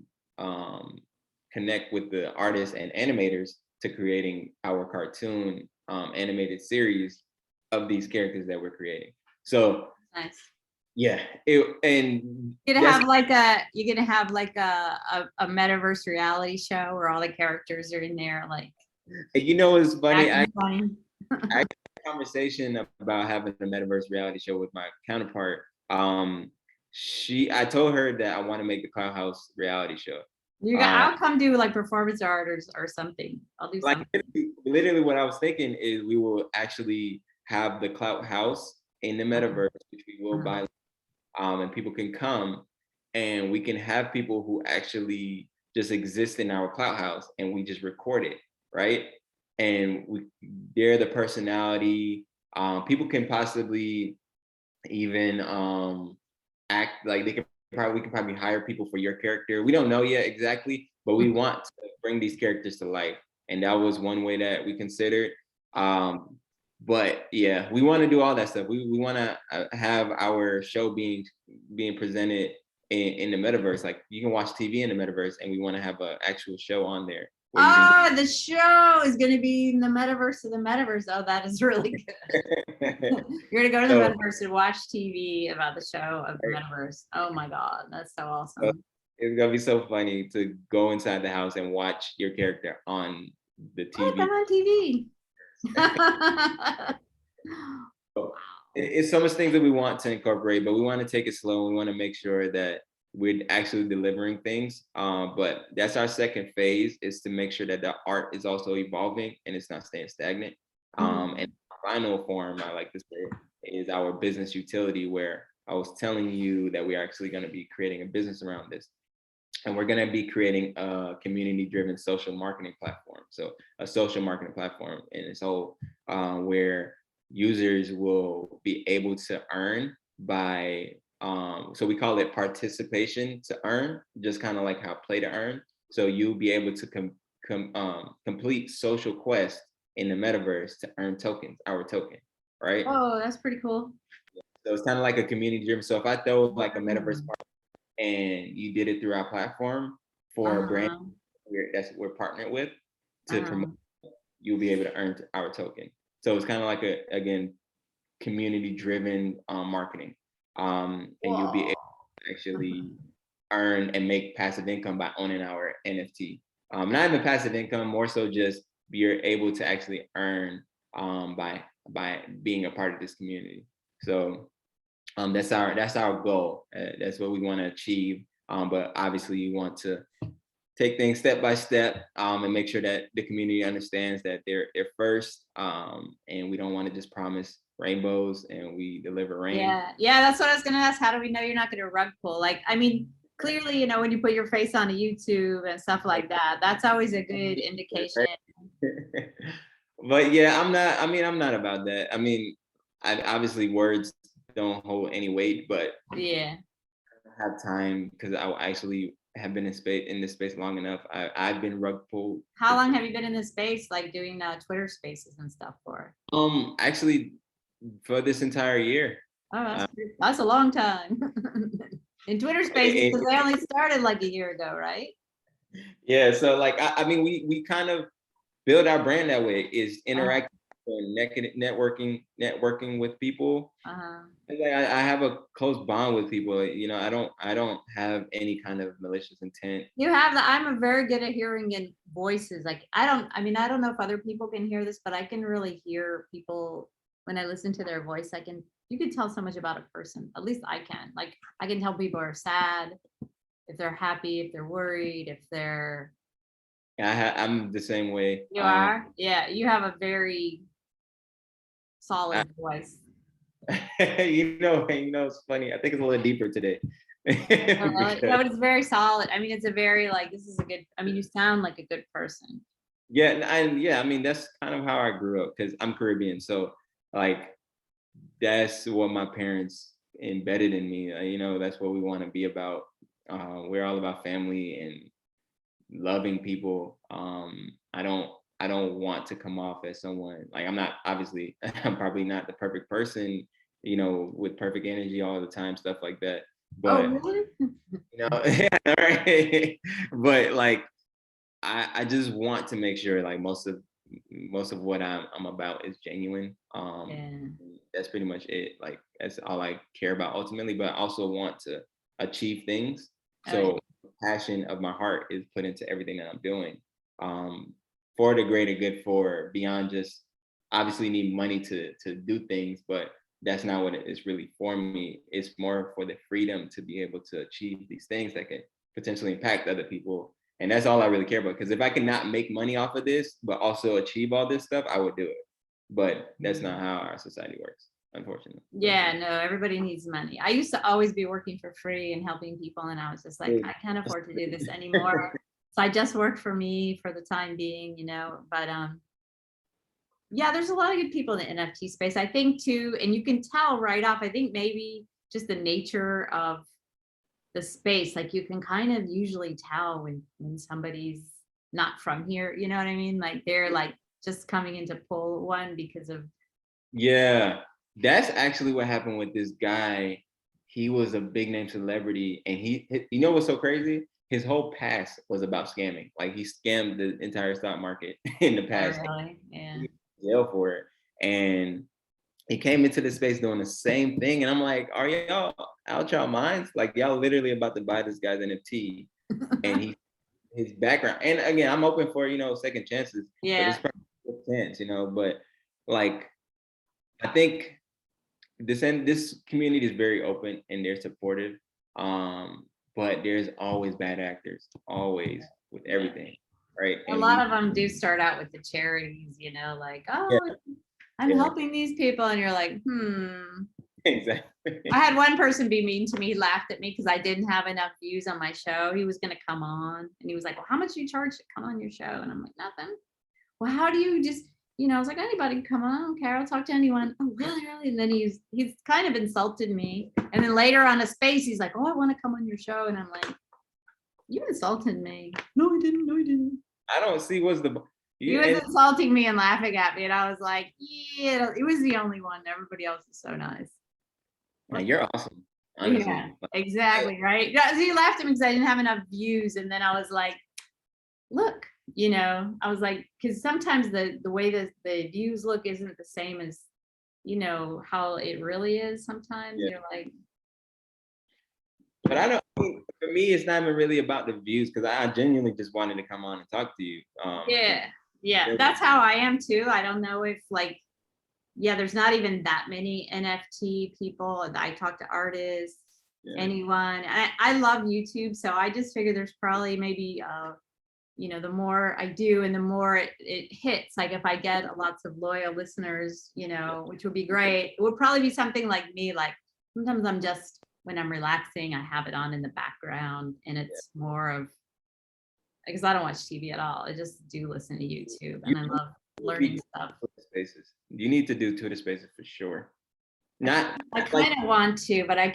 connect with the artists and animators to creating our cartoon animated series of these characters that we're creating. So nice. Yeah, and you're gonna have like a metaverse reality show where all the characters are in there, like. It's funny. I had a conversation about having a metaverse reality show with my counterpart. I told her that I want to make the TheCloudtHouse reality show. I'll come do like performance art or something. I'll do like something. literally what I was thinking is we will actually have the TheCloudtHouse in the metaverse, which we will buy, and people can come, and we can have people who actually just exist in our TheCloudtHouse, and we just record it, right? And they're the personality. People can possibly even act like we can probably hire people for your character. We don't know yet exactly, but we want to bring these characters to life, and that was one way that we considered. But yeah, we want to do all that stuff. We want to have our show being presented in the metaverse. Like, you can watch TV in the metaverse, and we want to have an actual show on there. The show is going to be in the metaverse of the metaverse. Oh, that is really good. You're going to go to the metaverse and watch TV about the show of the metaverse. Oh my God, that's so awesome. It's going to be so funny to go inside the house and watch your character on the TV. I'm on TV. It's so much things that we want to incorporate, but we want to take it slow. We want to make sure that we're actually delivering things. But that's our second phase, is to make sure that the art is also evolving and it's not staying stagnant. And the final form, I like to say, is our business utility, where I was telling you that we're actually going to be creating a business around this. And we're going to be creating a community-driven social marketing platform. So a social marketing platform in its whole, where users will be able to earn by, so we call it participation to earn, just kind of like how play to earn. So you'll be able to complete social quests in the metaverse to earn tokens, our token, right? Oh, that's pretty cool. So it's kind of like a community-driven. So if I throw like a metaverse and you did it through our platform for a brand we're partnered with to promote, you'll be able to earn our token. So it's kind of like again, community-driven marketing. And you'll be able to actually earn and make passive income by owning our NFT. Not even passive income, more so just you're able to actually earn by being a part of this community. So that's our goal. That's what we want to achieve. But obviously, you want to take things step by step and make sure that the community understands that they're first. And we don't want to just promise rainbows and we deliver rain. Yeah, that's what I was gonna ask. How do we know you're not gonna rug pull? Like, I mean, clearly, you know, when you put your face on a YouTube and stuff like that, that's always a good indication. But yeah, I'm not about that. I mean, obviously words don't hold any weight, but Yeah. I have time because I actually have been in this space long enough. I've been rug pulled. How long have you been in this space, like doing Twitter spaces and stuff for? Actually, for this entire year. Oh, Uh, that's a long time. In Twitter spaces, it- because they only started like a year ago, right? yeah, so like I mean, we kind of build our brand that way, is Uh, interacting and networking with people. uh, It's like I have a close bond with people. You know, I don't have any kind of malicious intent. you have the. I'm a very good at hearing in voices. Like I mean, I don't know if other people can hear this, but I can really hear people when I listen to their voice. You can tell so much about a person. At least I can. Like I can tell people are sad, if they're happy, if they're worried, if they're. I'm the same way. You are? Yeah, you have a very I, solid voice. it's funny. I think it's a little deeper today. Oh, really? No, Because but it's very solid. I mean, it's a very like this is a good. I mean, you sound like a good person. yeah, I mean that's kind of how I grew up because I'm Caribbean. So like that's what my parents embedded in me. That's what we want to be about. We're all about family and loving people. I don't want to come off as someone like I'm not. Obviously, I'm probably not the perfect person, with perfect energy all the time, stuff like that. Oh, But really? yeah, right. But like I just want to make sure like most of what I'm about is genuine. Yeah. That's pretty much it. Like that's all I care about ultimately. But I also want to achieve things. Oh, yeah. So the passion of my heart is put into everything that I'm doing. For the greater good, for beyond just obviously need money to do things, but that's not what it is really for me. It's more for the freedom to be able to achieve these things that can potentially impact other people. And that's all I really care about. Because if I could not make money off of this, but also achieve all this stuff, I would do it. But that's not how our society works, unfortunately. Yeah, no, everybody needs money. I used to always be working for free and helping people, and I was just like, I can't afford to do this anymore. So I just work for me for the time being, you know. But yeah, there's a lot of good people in the NFT space. I think too, and you can tell right off, I think maybe just the nature of the space, like you can kind of usually tell when somebody's not from here, you know what I mean? Like they're like just coming in to pull one because of. Yeah, that's actually what happened with this guy. He was a big name celebrity, and you know what's so crazy? His whole past was about scamming. Like he scammed the entire stock market in the Oh, past. really? Yeah. He went to jail for it, and he came into the space doing the same thing. And I'm like, are y'all out y'all minds? Like y'all literally about to buy this guy's NFT, and his background. And again, I'm open for second chances, but Yeah. it's probably a chance, But like I think this community is very open and they're supportive. But there's always bad actors, always with Yeah. everything, right? A lot of them do start out with the charities, you know, like, Yeah, oh, I'm yeah, helping these people. And you're like, hmm. exactly. I had one person be mean to me, he laughed at me because I didn't have enough views on my show. He was going to come on and he was like, well, how much do you charge to come on your show? And I'm like, nothing. Well, how do you just, I was like, anybody can come on. I don't care. I'll talk to anyone. Oh, really, really? And then he's kind of insulted me. And then later on a space, he's like, oh, I want to come on your show. And I'm like, you insulted me. No, I didn't. No, I didn't. I don't see what's the He was insulting me and laughing at me. And I was like, yeah, it was the only one. Everybody else is so nice. you're awesome, honestly. Yeah, exactly. Right. Yeah, so he laughed at me because I didn't have enough views. And then I was like, look, I was like, because sometimes the way that the views look isn't the same as, how it really is. Sometimes Yeah. you're like, But I don't. For me, it's not even really about the views because I genuinely just wanted to come on and talk to you. yeah, that's how I am too. I don't know if like, yeah, there's not even that many NFT people. I talk to artists, anyone. I love YouTube, so I just figure there's probably maybe the more I do and the more it hits, like if I get lots of loyal listeners, which would be great, it would probably be something like me. Like sometimes I'm just when I'm relaxing, I have it on in the background, and it's more of, because I don't watch TV at all. I just do listen to YouTube, and I love learning stuff. Spaces. You need to do Twitter Spaces for sure. Not I like kind of want to, but I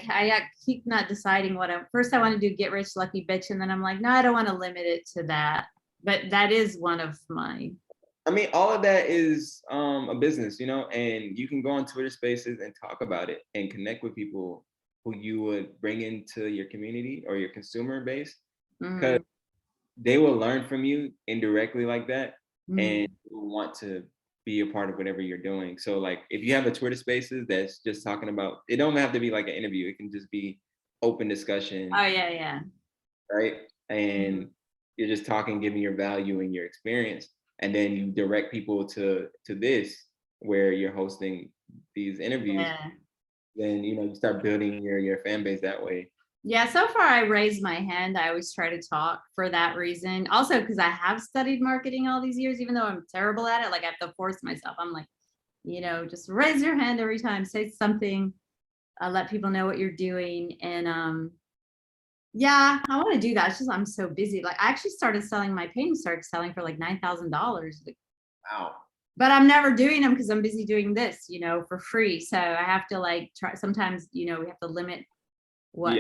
keep not deciding what I first. I want to do Get Rich Lucky Bitch, and then I'm like, no, I don't want to limit it to that. But that is one of my. I mean, all of that is a business, you know, and you can go on Twitter Spaces and talk about it and connect with people who you would bring into your community or your consumer base, because they will learn from you indirectly like that, and will want to be a part of whatever you're doing. So like if you have a Twitter Spaces that's just talking about, it don't have to be like an interview. It can just be open discussion. Oh yeah. Right. And you're just talking, giving your value and your experience. And then you direct people to this, where you're hosting these interviews. Yeah. Then, you know, you start building your fan base that way. Yeah, so far I raise my hand. I always try to talk for that reason. Also, because I have studied marketing all these years, even though I'm terrible at it, like I have to force myself. I'm like, you know, just raise your hand every time, say something, let people know what you're doing. And yeah, I want to do that. It's just I'm so busy. Like I actually started selling my paintings, started selling for like $9,000. Wow. But I'm never doing them because I'm busy doing this, you know, for free. So I have to like try. Sometimes, you know, we have to limit what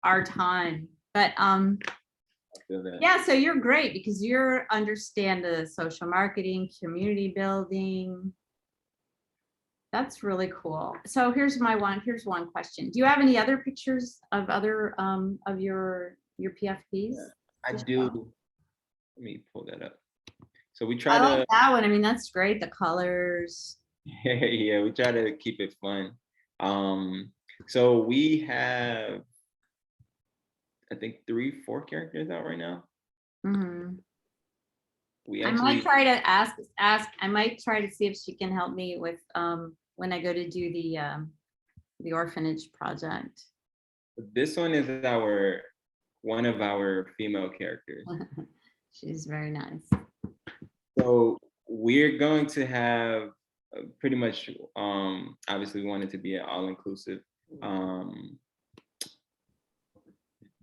our time. But yeah, so you're great because you understand the social marketing, community building. That's really cool. So here's one question. Do you have any other pictures of other of your PFPs? Yeah, I do. Let me pull that up. So we try like that one. I mean, that's great. The colors. Yeah, we try to keep it fun. So we have, I think 3-4 characters out right now. I might try to ask. I might try to see if she can help me with when I go to do the orphanage project. This one is one of our female characters. She's very nice. So we're going to have pretty much, obviously we want it to be an all-inclusive,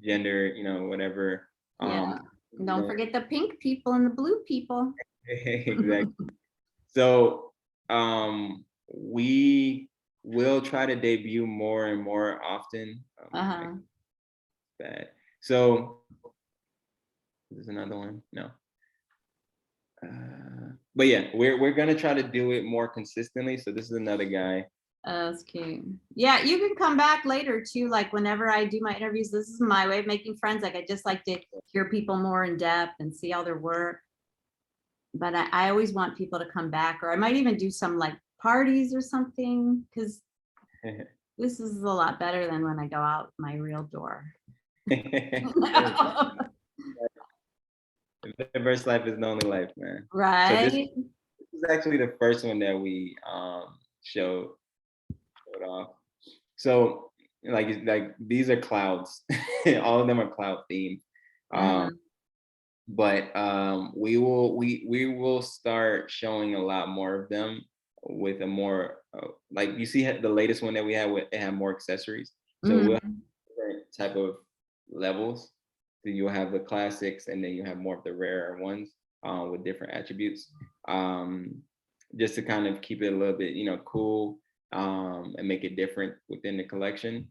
gender, you know, whatever. Yeah. Don't forget the pink people and the blue people. Exactly. So we will try to debut more and more often. Bad. So there's another one. No. But yeah, we're gonna try to do it more consistently. So this is another guy. That's cute. Yeah, you can come back later too. Like whenever I do my interviews, this is my way of making friends. Like I just like to hear people more in depth and see all their work. But I always want people to come back, or I might even do some like parties or something, because this is a lot better than when I go out my real door. The first life is the only life, man. Right. So this is actually the first one that we showed off. So like these are clouds. All of them are cloud themed. But we will start showing a lot more of them with a more like you see the latest one that we had, it had more accessories. So we'll have different type of levels. So you'll have the classics, and then you have more of the rarer ones with different attributes, just to kind of keep it a little bit, you know, cool, and make it different within the collection.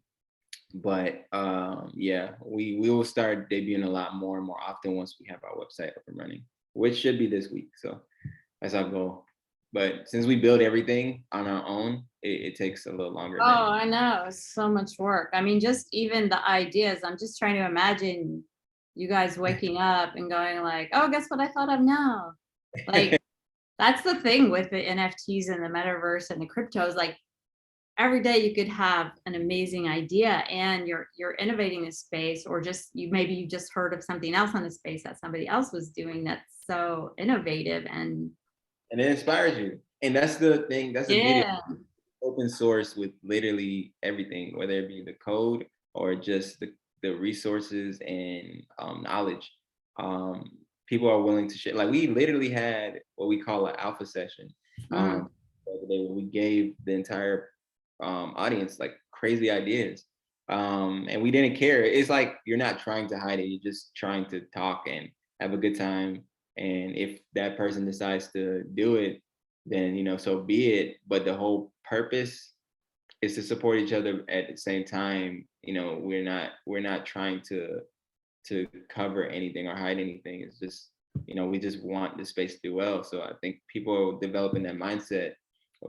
But yeah, we will start debuting a lot more and more often once we have our website up and running, which should be this week. So that's our goal. But since we build everything on our own, it takes a little longer. Oh, I know. It's so much work. I mean, just even the ideas, I'm just trying to imagine you guys waking up and going like, oh, guess what I thought of now? Like, that's the thing with the NFTs and the metaverse and the cryptos. Like, every day you could have an amazing idea, and you're innovating a space, or just maybe you just heard of something else on the space that somebody else was doing that's so innovative, and it inspires you. And that's the thing. That's the beauty of open source with literally everything, whether it be the code or just the resources and knowledge. People are willing to share. Like we literally had what we call an alpha session. We gave the entire audience like crazy ideas. And we didn't care. It's like you're not trying to hide it. You're just trying to talk and have a good time. And if that person decides to do it, then so be it. But the whole purpose is to support each other at the same time. We're not trying to cover anything or hide anything. It's just we just want the space to do well. So I think people developing that mindset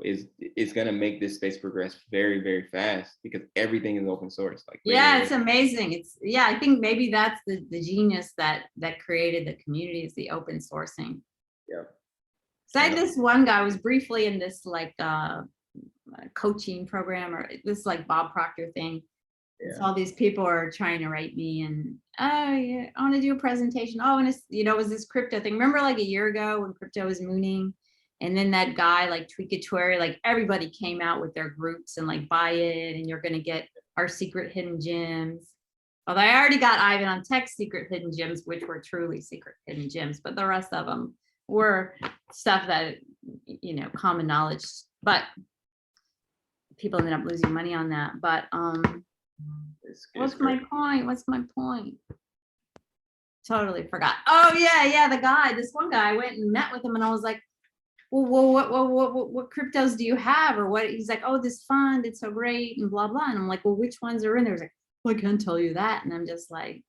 is going to make this space progress very, very fast, because everything is open source. Like, yeah, it's amazing. I think maybe that's the genius that created the community, is the open sourcing. Yeah. So I had this one guy was briefly in this like coaching program, or this like Bob Proctor thing. Yeah. So all these people are trying to write me, and oh yeah, I want to do a presentation. Oh, and it's, it was this crypto thing. Remember like a year ago when crypto was mooning, and then that guy like Tweakatory, like everybody came out with their groups and like buy it, and you're gonna get our secret hidden gems. Although I already got Ivan on Tech's secret hidden gems, which were truly secret hidden gems, but the rest of them were stuff that common knowledge. But people ended up losing money on that. But what's my point? Totally forgot. Oh yeah, the guy, this one guy, I went and met with him, and I was like, well, what cryptos do you have, or what? He's like, oh, this fund, it's so great, and blah blah. And I'm like, well, which ones are in there? He's like, well, I can't tell you that. And I'm just like,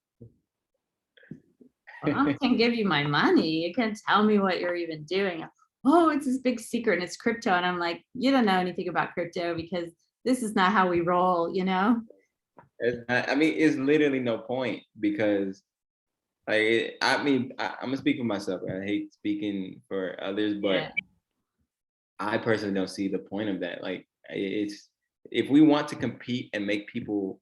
well, I can't give you my money. You can't tell me what you're even doing. Oh, it's this big secret, and it's crypto. And I'm like, you don't know anything about crypto, because this is not how we roll, I mean, it's literally no point, because I'm gonna speak for myself. I hate speaking for others, but yeah. I personally don't see the point of that. Like, it's, if we want to compete and make people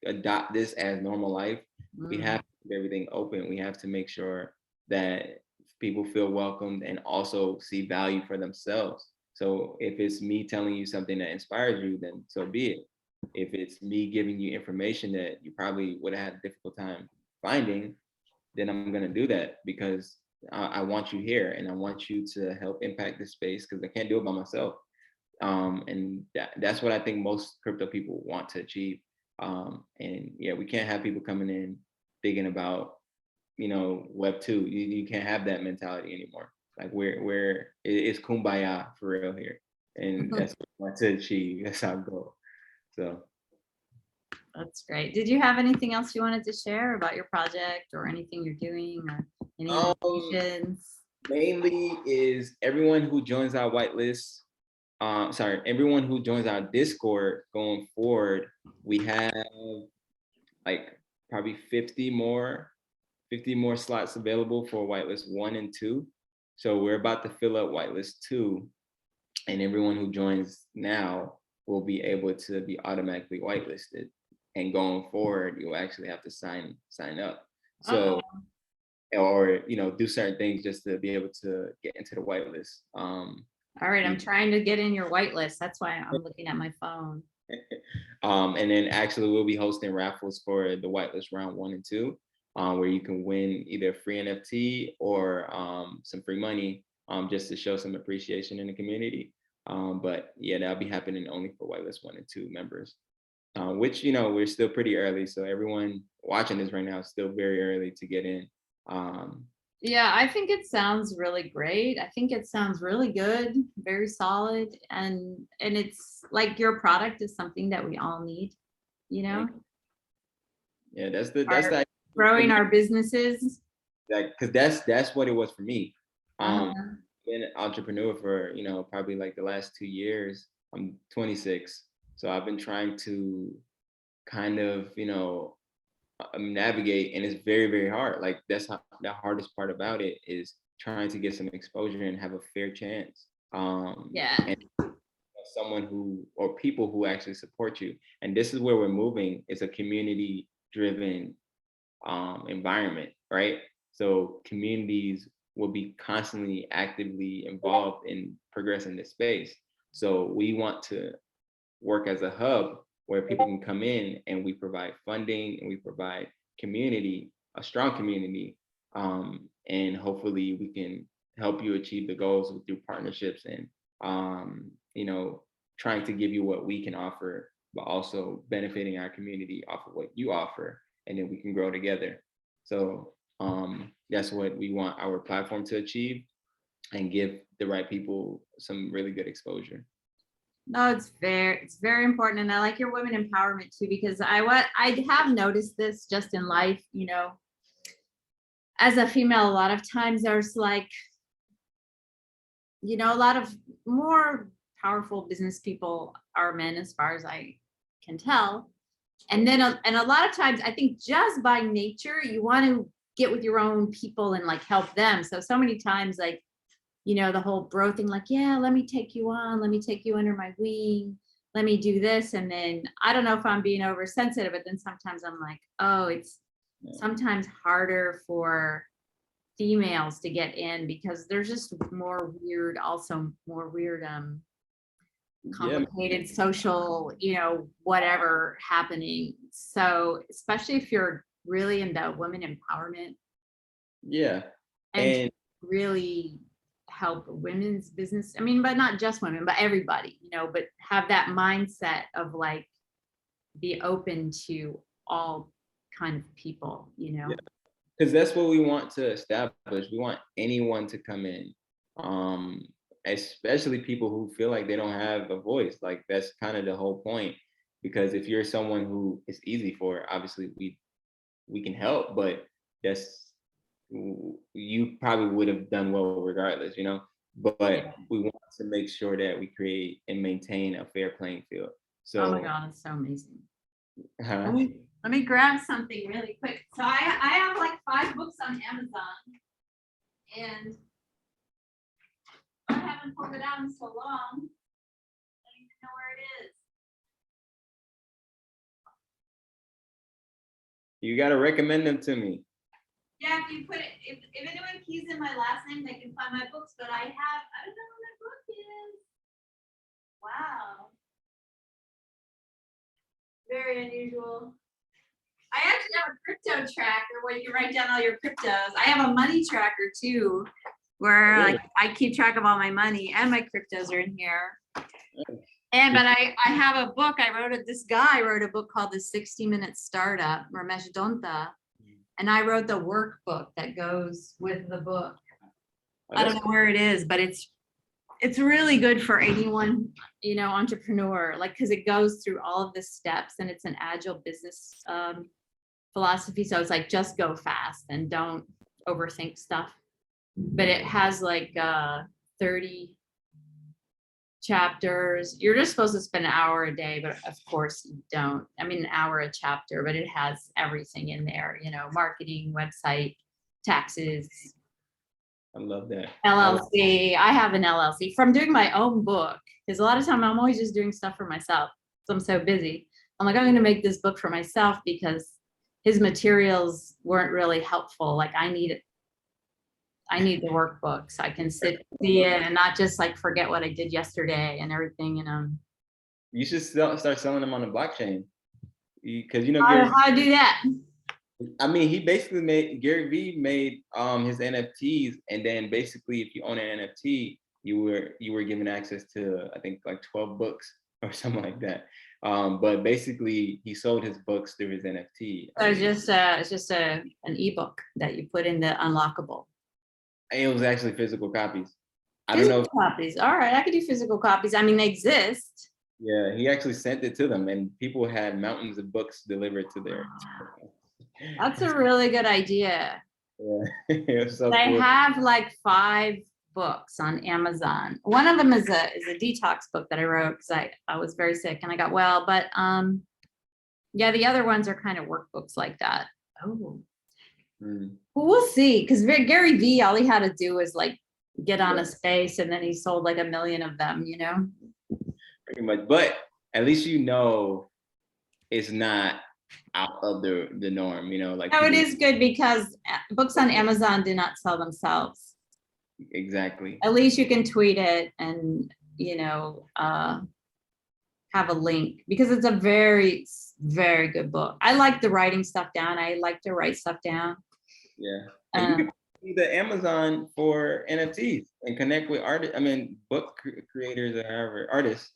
adopt this as normal life, we have to keep everything open. We have to make sure that people feel welcomed and also see value for themselves. So if it's me telling you something that inspires you, then so be it. If it's me giving you information that you probably would have had a difficult time finding, then I'm going to do that, because I want you here, and I want you to help impact this space, because I can't do it by myself. And that's what I think most crypto people want to achieve. And yeah, we can't have people coming in thinking about, Web 2. You can't have that mentality anymore. Like, it's kumbaya for real here. And that's what I want to achieve. That's our goal. So. That's great. Did you have anything else you wanted to share about your project, or anything you're doing, or any invitations? Mainly is everyone who joins our whitelist. Everyone who joins our Discord going forward, we have like probably 50 more slots available for whitelist 1 and 2. So we're about to fill up whitelist 2, and everyone who joins now will be able to be automatically whitelisted. And going forward, you'll actually have to sign up. So, or do certain things just to be able to get into the whitelist. All right, I'm trying to get in your whitelist. That's why I'm looking at my phone. And then actually we'll be hosting raffles for the whitelist round 1 and 2, where you can win either free NFT or some free money, just to show some appreciation in the community. But yeah, that'll be happening only for whitelist 1 and 2 members. Which, we're still pretty early. So everyone watching this right now is still very early to get in. Yeah, I think it sounds really great. I think it sounds really good, very solid. And it's like your product is something that we all need, Yeah, that's growing our businesses. Because that's what it was for me. Been an entrepreneur for, probably like the last 2 years. I'm 26. So I've been trying to kind of, navigate, and it's very, very hard. Like, that's the hardest part about it, is trying to get some exposure and have a fair chance. And someone or people who actually support you. And this is where we're moving. It's a community driven environment, right? So communities will be constantly actively involved in progressing this space. So we want to work as a hub where people can come in, and we provide funding, and we provide community, a strong community, and hopefully we can help you achieve the goals through partnerships, and trying to give you what we can offer but also benefiting our community off of what you offer, and then we can grow together. So that's what we want our platform to achieve, and give the right people some really good exposure. No, it's very important. And I like your women empowerment too, because I have noticed this just in life, you know, as a female, a lot of times there's like, you know, a lot of more powerful business people are men, as far as I can tell. And then, and a lot of times I think just by nature, you want to get with your own people and like help them. So many times, like, you know, the whole bro thing, like, yeah, let me take you on, let me take you under my wing, let me do this. And then I don't know if I'm being oversensitive, but then sometimes I'm like, oh, it's sometimes harder for females to get in because there's just more weird complicated social, you know, whatever happening. So especially if you're really into women empowerment, and really help women's business, I mean, but not just women, but everybody, you know, but have that mindset of like, be open to all kind of people, you know. Because that's what we want to establish. We want anyone to come in, especially people who feel like they don't have a voice. Like, that's kind of the whole point. Because if you're someone who it's easy for, obviously we can help, but you probably would have done well regardless, you know. But we want to make sure that we create and maintain a fair playing field. So, oh my God, it's so amazing. Huh? Let me grab something really quick. So I have like 5 books on Amazon, and I haven't pulled it out in so long. I don't even know where it is. You got to recommend them to me. Yeah, if you put it, if anyone keys in my last name, they can find my books. But I don't know where my book is. Wow. Very unusual. I actually have a crypto tracker where you can write down all your cryptos. I have a money tracker too, where Really? like I keep track of all my money, and my cryptos are in here. But I have a book. This guy wrote a book called The 60-Minute Startup, Ramesh Donta. And I wrote the workbook that goes with the book. I don't know where it is, but it's really good for anyone, you know, entrepreneur, like, because it goes through all of the steps, and it's an agile business philosophy. So it's like, just go fast and don't overthink stuff. But it has like 30 chapters. You're just supposed to spend an hour a day, but of course you don't. I mean, an hour a chapter, but it has everything in there, you know, marketing, website, taxes. I love that. LLC. I have an LLC from doing my own book, because a lot of time I'm always just doing stuff for myself. So I'm so busy. I'm like, I'm going to make this book for myself because his materials weren't really helpful. Like, I need the workbook so I can see it and not just like forget what I did yesterday and everything. And you should start selling them on the blockchain, because you know how to do that. I mean, Gary Vee made his NFTs, and then basically, if you own an NFT, you were given access to, I think, like 12 books or something like that. But basically, he sold his books through his NFT. So it's just an ebook that you put in the unlockable. It was actually physical copies. I Physical don't know. copies. All right, I could do physical copies. I mean, they exist. Yeah, he actually sent it to them, and people had mountains of books delivered to their. That's a really good idea. Yeah, it was so I cool. have like 5 books on Amazon. One of them is a detox book that I wrote because I was very sick and I got well. But yeah, the other ones are kind of workbooks like that. Oh. Well, we'll see, because Gary Vee, all he had to do was like get on a space, and then he sold like 1 million of them, you know. Pretty much, but at least you know it's not out of the norm, you know. Like, no, it is good because books on Amazon do not sell themselves. Exactly. At least you can tweet it and, you know, have a link, because it's a very, very good book. I like the writing stuff down. I like to write stuff down. Yeah. And you can see the Amazon for NFTs. and connect with artists. I mean, book creators or however, artists.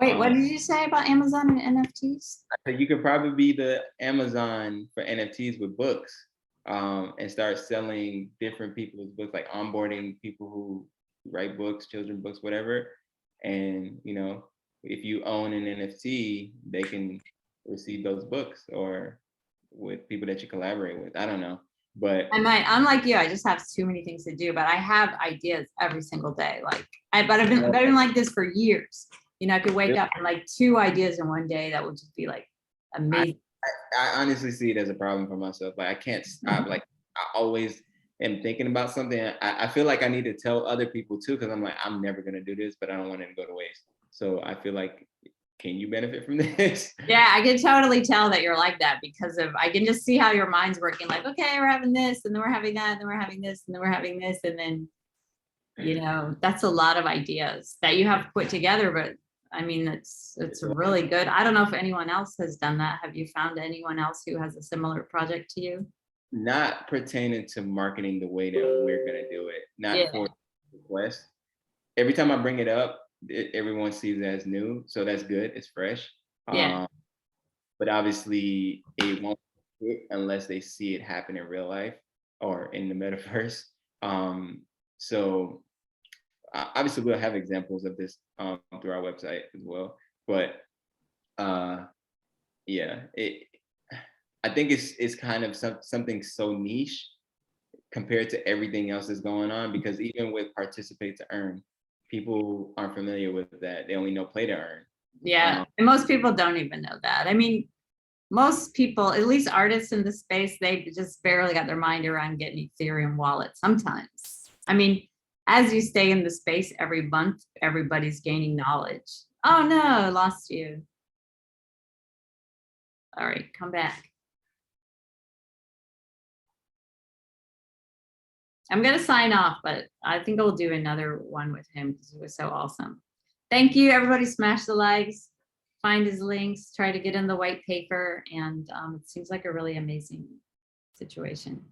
Wait, what did you say about Amazon and NFTs? You could probably be the Amazon for NFTs with books, and start selling different people's books, like onboarding people who write books, children books, whatever. And if you own an NFT, they can receive those books, or with people that you collaborate with. I don't know, but I'm like you, I just have too many things to do, but I have ideas every single day. But I've been like this for years. I could wake up and like 2 ideas in one day that would just be like amazing. I honestly see it as a problem for myself. Like, I can't stop. Like, I always am thinking about something. I feel like I need to tell other people too, because I'm like, I'm never gonna do this, but I don't want it to go to waste. So I feel like, can you benefit from this? Yeah, I can totally tell that you're like that because I can just see how your mind's working. Like, okay, we're having this, and then we're having that, and then we're having this, and then we're having this, and then, that's a lot of ideas that you have put together. But I mean, it's really good. I don't know if anyone else has done that. Have you found anyone else who has a similar project to you? Not pertaining to marketing the way that we're gonna do it. Not for request. Every time I bring it up, everyone sees it as new, so that's good. It's fresh. Yeah. But obviously, it won't hit unless they see it happen in real life or in the metaverse. So obviously, we'll have examples of this through our website as well. But yeah, I think it's kind of something so niche compared to everything else that's going on, because even with participate to earn, people aren't familiar with that. They only know play to earn. Yeah. And most people don't even know that. I mean, most people, at least artists in the space, they just barely got their mind around getting Ethereum wallets sometimes. I mean, as you stay in the space every month, everybody's gaining knowledge. Oh no, I lost you. All right, come back. I'm going to sign off, but I think I'll do another one with him because it was so awesome. Thank you, everybody. Smash the likes, find his links, try to get in the white paper. And it seems like a really amazing situation.